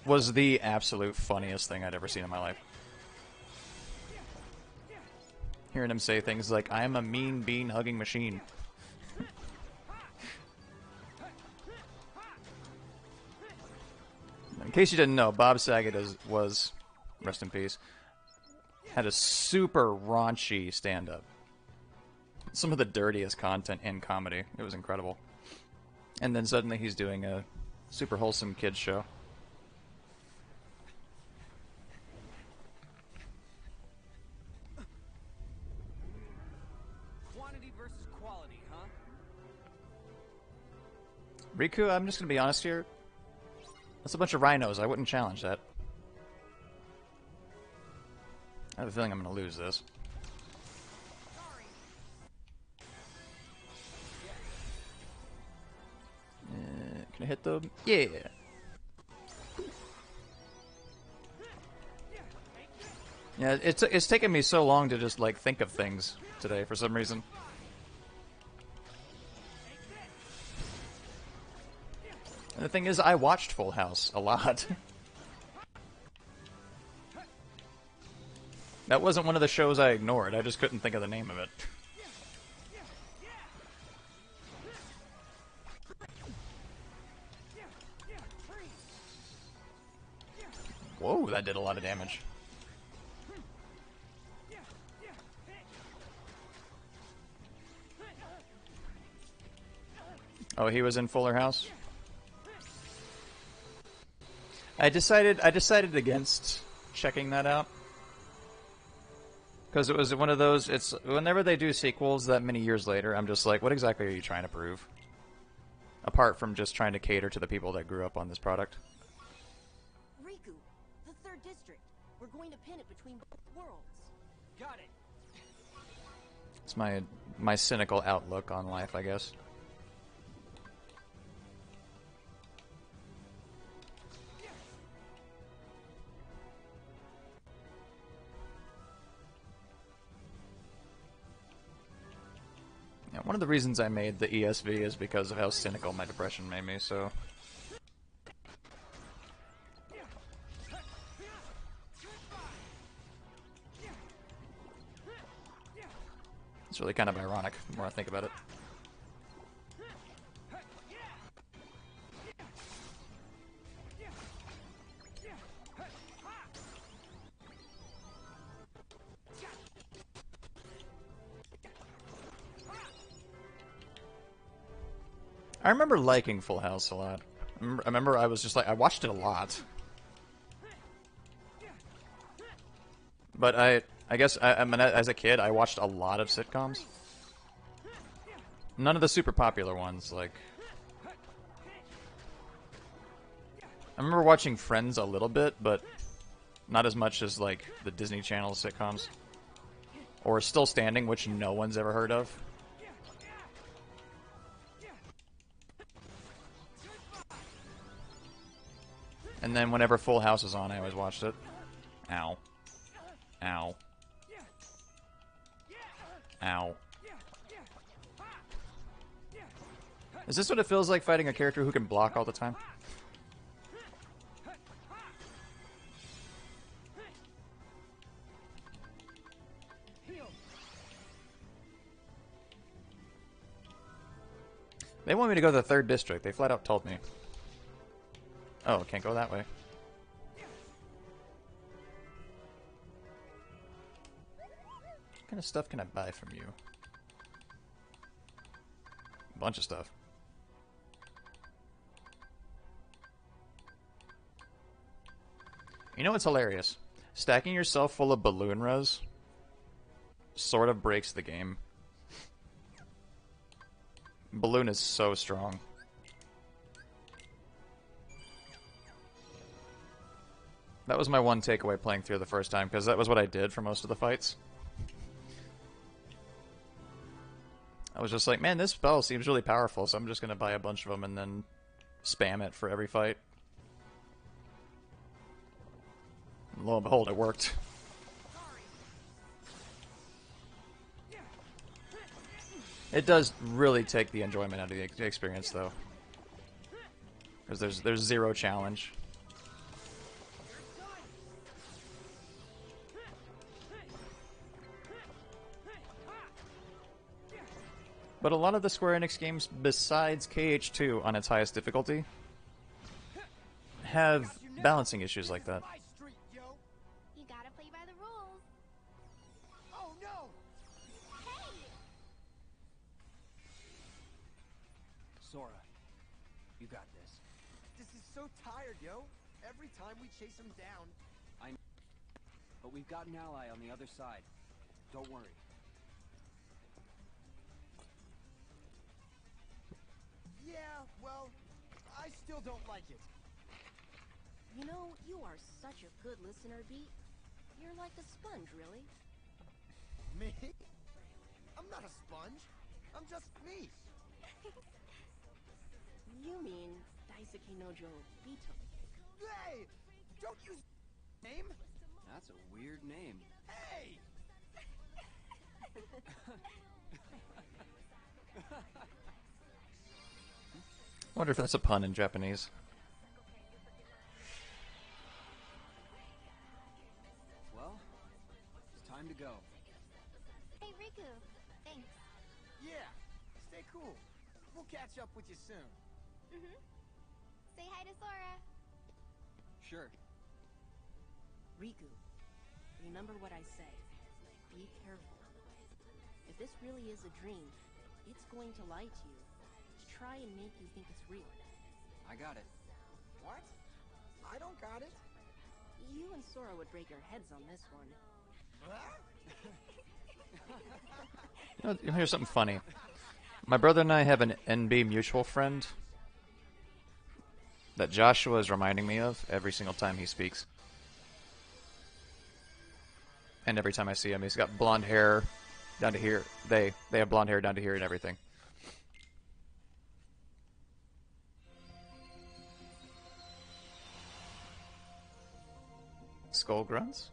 was the absolute funniest thing I'd ever seen in my life. Hearing him say things like, "I'm a mean bean-hugging machine." In case you didn't know, Bob Saget was, rest in peace, had a super raunchy stand-up. Some of the dirtiest content in comedy. It was incredible. And then suddenly he's doing a super wholesome kids show. Quantity versus quality, huh? Riku, I'm just gonna be honest here. That's a bunch of rhinos. I wouldn't challenge that. I have a feeling I'm going to lose this. Can I hit them? Yeah. Yeah, it's taken me so long to just like think of things today for some reason. And the thing is, I watched Full House a lot. That wasn't one of the shows I ignored. I just couldn't think of the name of it. Whoa, that did a lot of damage. Oh, he was in Fuller House? I decided against checking that out. Because it was one of those, it's whenever they do sequels that many years later, I'm just like, what exactly are you trying to prove? Apart from just trying to cater to the people that grew up on this product. Riku, the third district. We're going to pin it between both worlds. Got it. It's my cynical outlook on life, I guess. Yeah, one of the reasons I made the ESV is because of how cynical my depression made me, so... It's really kind of ironic, the more I think about it. I remember liking Full House a lot. I remember I was just like, I watched it a lot. But I guess, I mean, as a kid, I watched a lot of sitcoms. None of the super popular ones, like... I remember watching Friends a little bit, but not as much as, like, the Disney Channel sitcoms. or Still Standing, which no one's ever heard of. And then whenever Full House is on, I always watched it. Ow. Ow. Ow. Is this what it feels like fighting a character who can block all the time? They want me to go to the 3rd district. They flat out told me. Oh, can't go that way. What kind of stuff can I buy from you? A bunch of stuff. You know what's hilarious? Stacking yourself full of balloon res sort of breaks the game. Balloon is so strong. That was my one takeaway playing through the first time, because that was what I did for most of the fights. I was just like, man, this spell seems really powerful, so I'm just going to buy a bunch of them and then spam it for every fight. And lo and behold, it worked. It does really take the enjoyment out of the experience, though. Because there's zero challenge. But a lot of the Square Enix games, besides KH2 on its highest difficulty, have balancing issues like that. You gotta play by the rules. Oh no! Sora, you got this. This is so tired, yo. Every time we chase him down. I know. But we've got an ally on the other side. Don't worry. Yeah, well, I still don't like it. You know, you are such a good listener, Beat. You're like a sponge, really. Me? I'm not a sponge. I'm just me. You mean Daisuke Nojo Bito. Hey! Don't use name! That's a weird name. Hey! I wonder if that's a pun in Japanese. Well, it's time to go. Hey, Riku. Thanks. Yeah, stay cool. We'll catch up with you soon. Mm-hmm. Say hi to Sora. Sure. Riku, remember what I say. Be careful. If this really is a dream, it's going to lie to you. To try and make you think it's real. I got it. What? I don't got it. You and Sora would break your heads on this one. You know, here's something funny. My brother and I have an NB mutual friend that Joshua is reminding me of every single time he speaks. And every time I see him, he's got blonde hair down to here. They have blonde hair down to here and everything. Skull grunts?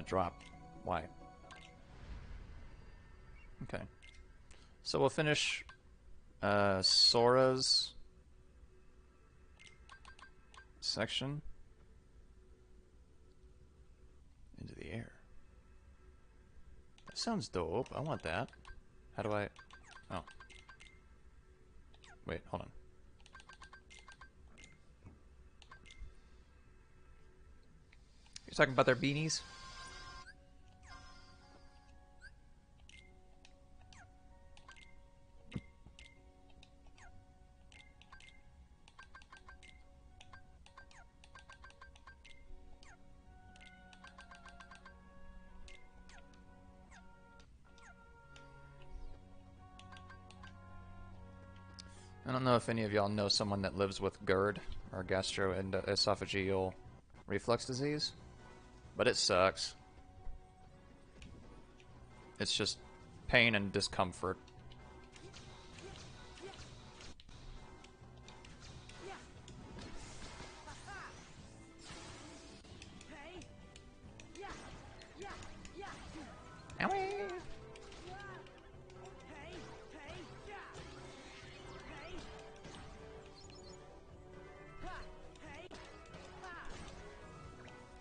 Drop. Why? Okay. So we'll finish Sora's section into the air. That sounds dope. I want that. How do I... Oh. Wait, hold on. You're talking about their beanies? I don't know if any of y'all know someone that lives with GERD, or gastroesophageal reflux disease, but it sucks. It's just pain and discomfort.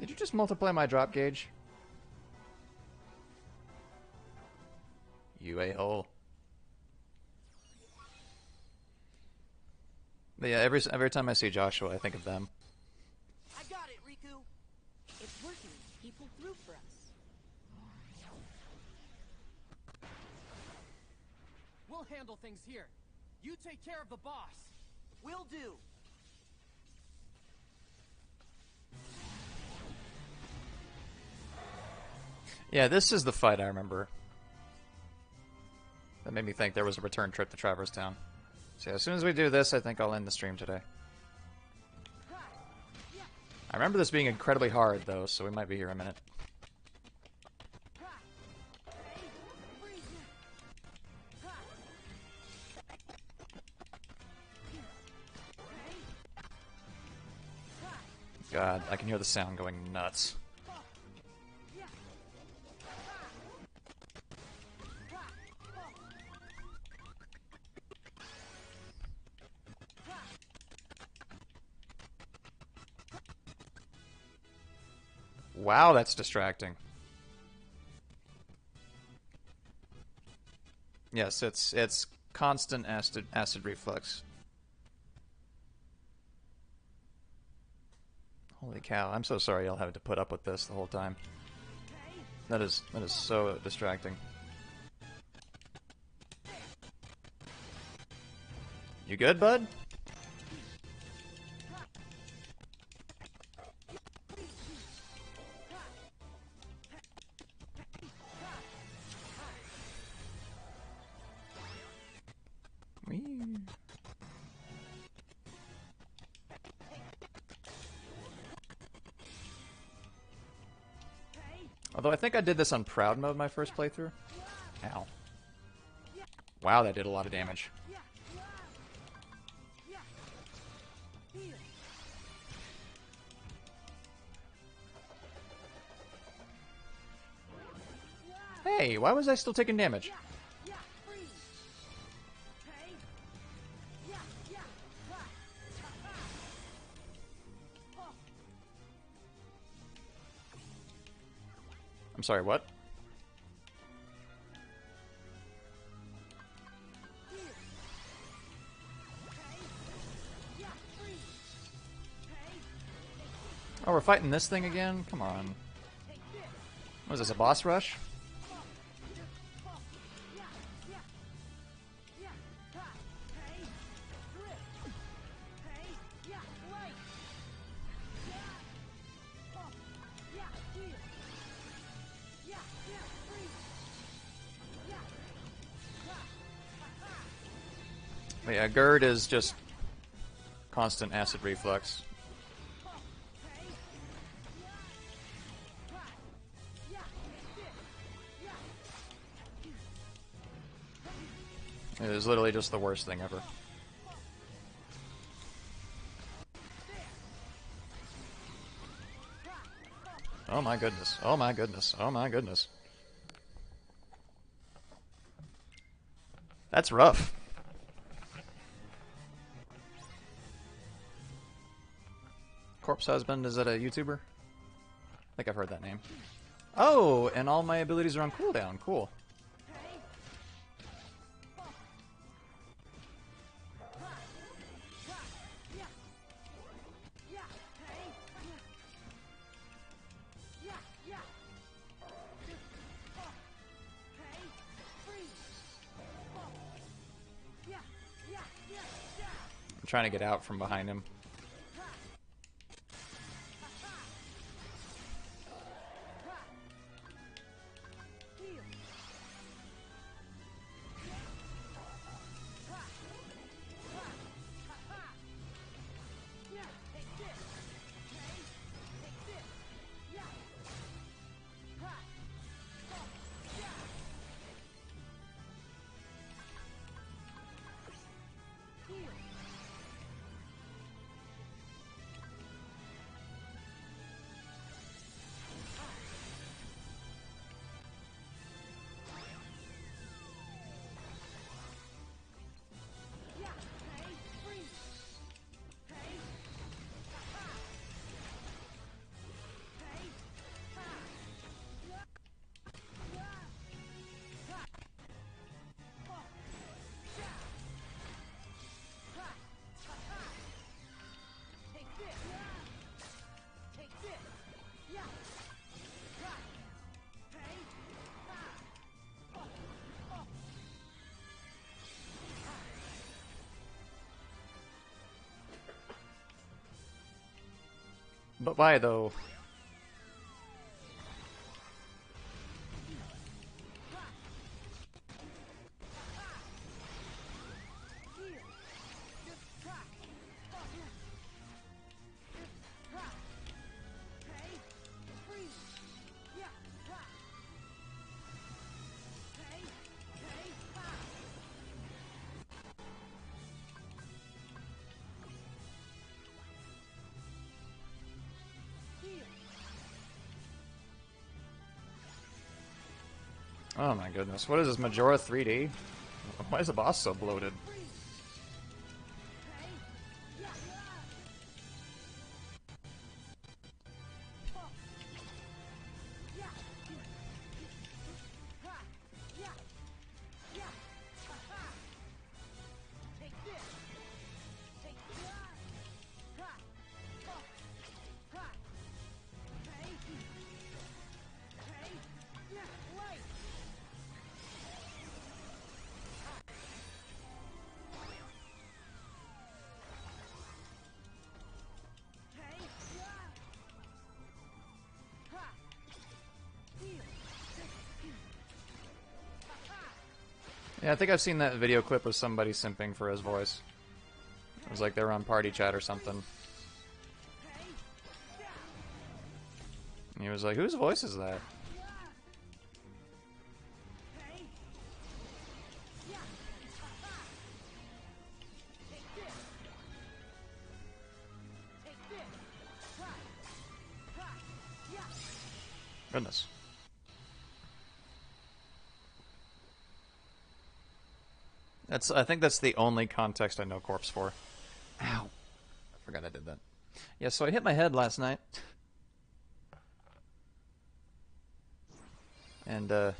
Did you just multiply my drop gauge? You a-hole. But yeah, every time I see Joshua, I think of them. I got it, Riku. It's working. He pulled through for us. We'll handle things here. You take care of the boss. Will do. Yeah, this is the fight I remember. That made me think there was a return trip to Traverse Town. So yeah, as soon as we do this, I think I'll end the stream today. I remember this being incredibly hard, though, so we might be here a minute. God, I can hear the sound going nuts. Wow, that's distracting. Yes, it's constant acid reflux. Holy cow, I'm so sorry y'all having to put up with this the whole time. That is so distracting. You good, bud? Although I think I did this on Proud Mode my first playthrough. Ow. Wow, that did a lot of damage. Hey, why was I still taking damage? I'm sorry, what? Oh, we're fighting this thing again? Come on. What is this, a boss rush? But yeah, GERD is just constant acid reflux. It is literally just the worst thing ever. Oh my goodness. Oh my goodness. Oh my goodness. That's rough. Corpse Husband, is that a YouTuber? I think I've heard that name. Oh, and all my abilities are on cooldown. Cool. I'm trying to get out from behind him. But why though? Oh my goodness, what is this, Majora 3D? Why is the boss so bloated? Yeah, I think I've seen that video clip of somebody simping for his voice. It was like they were on party chat or something. And he was like, whose voice is that? Goodness. I think that's the only context I know Corpse for. Ow. I forgot I did that. Yeah, so I hit my head last night. And,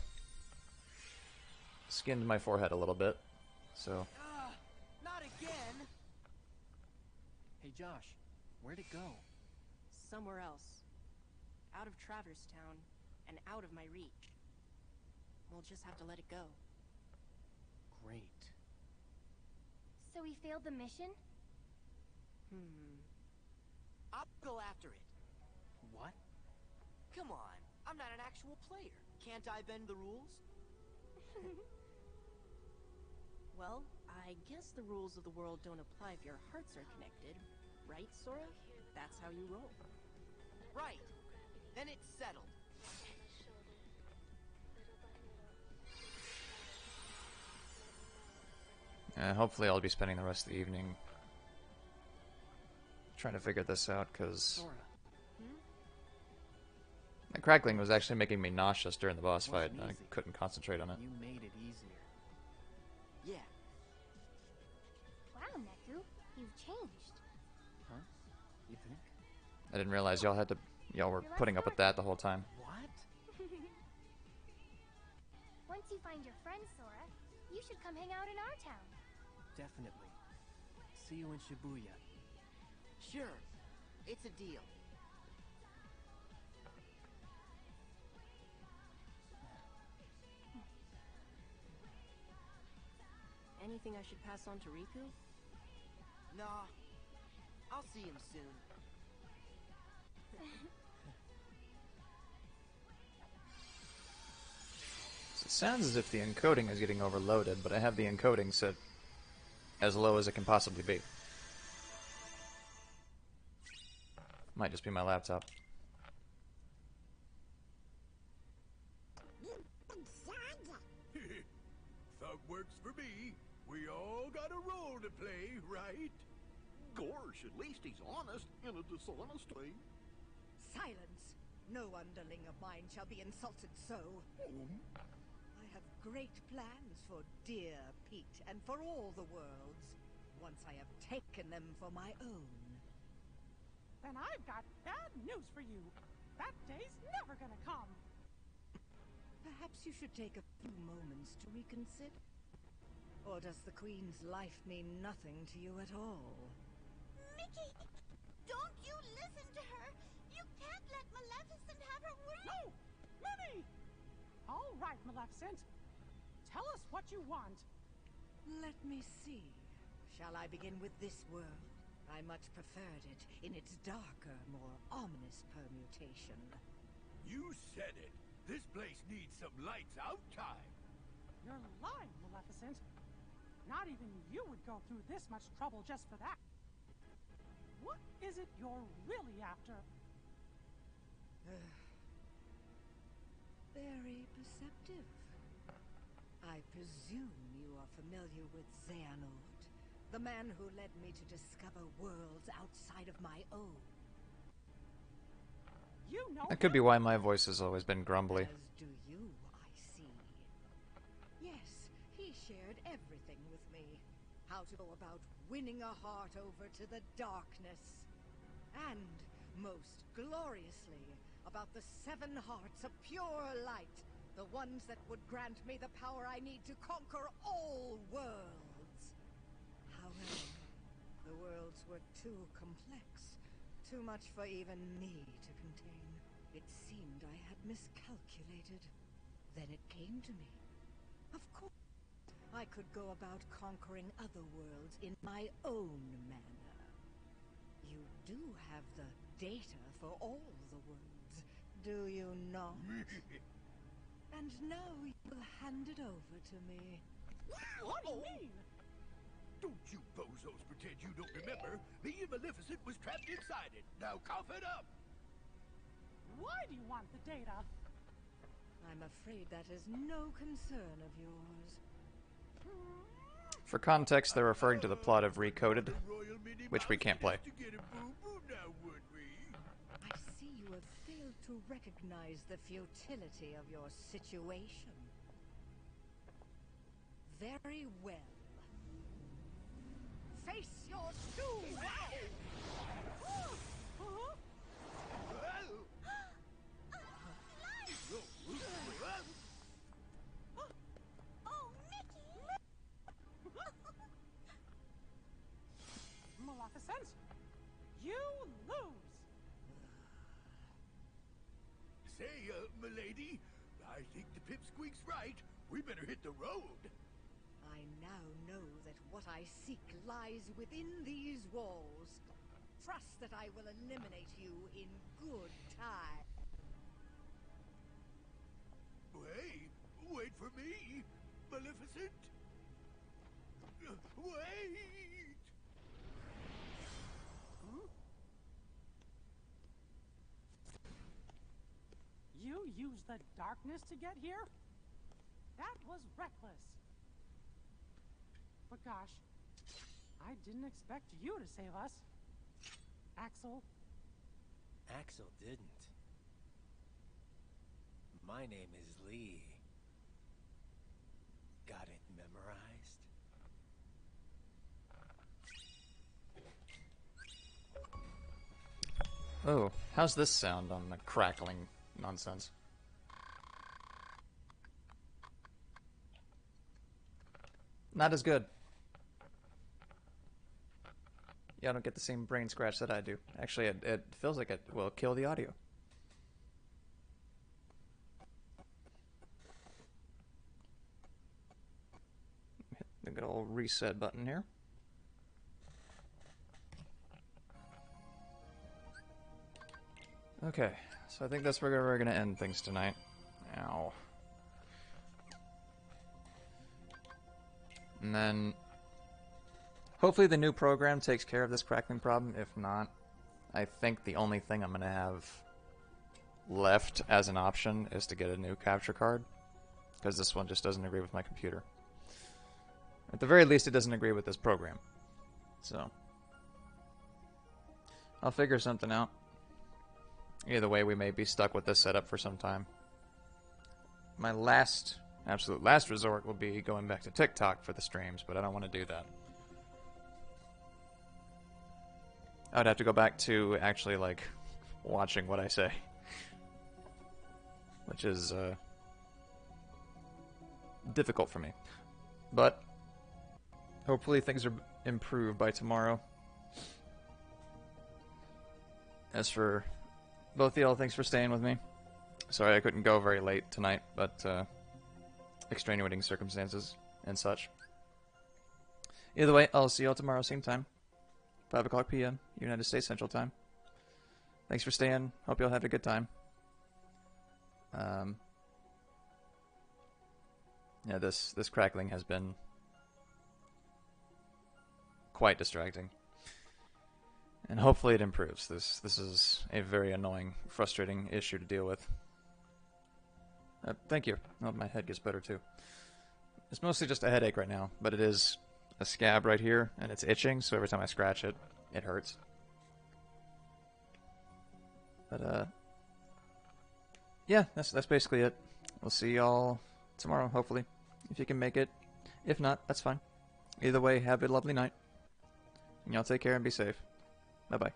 skinned my forehead a little bit. So. Not again! Hey Josh, where'd it go? Somewhere else. Out of Traverse Town, and out of my reach. We'll just have to let it go. Great. So we failed the mission? I'll go after it. What? Come on, I'm not an actual player. Can't I bend the rules? Well, I guess the rules of the world don't apply if your hearts are connected. Right, Sora? That's how you roll. Right. Then it's settled. Hopefully I'll be spending the rest of the evening trying to figure this out, because the crackling was actually making me nauseous during the boss fight, and I couldn't concentrate on it. You made it easier. Yeah. Wow, Neku, you've changed. Huh? You think? I didn't realize y'all were putting up with that the whole time. What? Once you find your friend, Sora, you should come hang out in our town. Definitely. See you in Shibuya. Sure. It's a deal. Anything I should pass on to Riku? Nah. I'll see him soon. So it sounds as if the encoding is getting overloaded, but I have the encoding set as low as it can possibly be. Might just be my laptop. Thug works for me. We all got a role to play, right? Gosh, at least he's honest in a dishonest way. Silence! No underling of mine shall be insulted so. I have great plans for dear Pete and for all the worlds, once I have taken them for my own. Then I've got bad news for you. That day's never gonna come. Perhaps you should take a few moments to reconsider. Or does the Queen's life mean nothing to you at all? Mickey! Don't you listen to her! You can't let Maleficent have her way! No! Minnie! All right, Maleficent. Tell us what you want. Let me see. Shall I begin with this world? I much preferred it in its darker, more ominous permutation. You said it. This place needs some lights out time. You're lying, Maleficent. Not even you would go through this much trouble just for that. What is it you're really after? Very perceptive. I presume you are familiar with Xehanort, the man who led me to discover worlds outside of my own. You know That could be why my voice has always been grumbly. As do you, I see. Yes, he shared everything with me. How to go about winning a heart over to the darkness. And, most gloriously, about the 7 hearts of pure light. The ones that would grant me the power I need to conquer all worlds. However, the worlds were too complex. Too much for even me to contain. It seemed I had miscalculated. Then it came to me. Of course, I could go about conquering other worlds in my own manner. You do have the data for all the worlds, do you not? And now you'll hand it over to me. What do you mean? Don't you bozos pretend you don't remember. Me and Maleficent was trapped inside it. Now cough it up. Why do you want the data? I'm afraid that is no concern of yours. For context, they're referring to the plot of Recoded, which we can't play. I see you have failed to recognize the futility of your situation. Very well. Face your doom! Maleficent, you lose. Say, milady, I think the pipsqueak's right. We better hit the road. I now know that what I seek lies within these walls. Trust that I will eliminate you in good time. Wait for me, Maleficent. Wait! You used the darkness to get here? That was reckless. But gosh, I didn't expect you to save us. Axel. Axel didn't. My name is Lee. Got it memorized? Oh, how's this sound on the crackling nonsense? Not as good. Yeah, I don't get the same brain scratch that I do. Actually, it feels like it will kill the audio. Hit the good old reset button here. Okay, so I think that's where we're going to end things tonight. Ow. And then hopefully the new program takes care of this crackling problem. If not, I think the only thing I'm going to have left as an option is to get a new capture card, because this one just doesn't agree with my computer. At the very least, it doesn't agree with this program. So I'll figure something out. Either way, we may be stuck with this setup for some time. My absolute last resort will be going back to TikTok for the streams, but I don't want to do that. I would have to go back to actually, like, watching what I say. Which is, difficult for me. But hopefully things are improved by tomorrow. As for both of y'all, thanks for staying with me. Sorry I couldn't go very late tonight, but extenuating circumstances and such. Either way, I'll see y'all tomorrow, same time. 5 o'clock p.m. United States Central Time. Thanks for staying. Hope you all had a good time. Yeah, this crackling has been quite distracting. And hopefully it improves. This is a very annoying, frustrating issue to deal with. Thank you. I hope my head gets better too. It's mostly just a headache right now, but it is a scab right here, and it's itching, so every time I scratch it, it hurts. But, yeah, that's basically it. We'll see y'all tomorrow, hopefully, if you can make it. If not, that's fine. Either way, have a lovely night. And y'all take care and be safe. Bye-bye.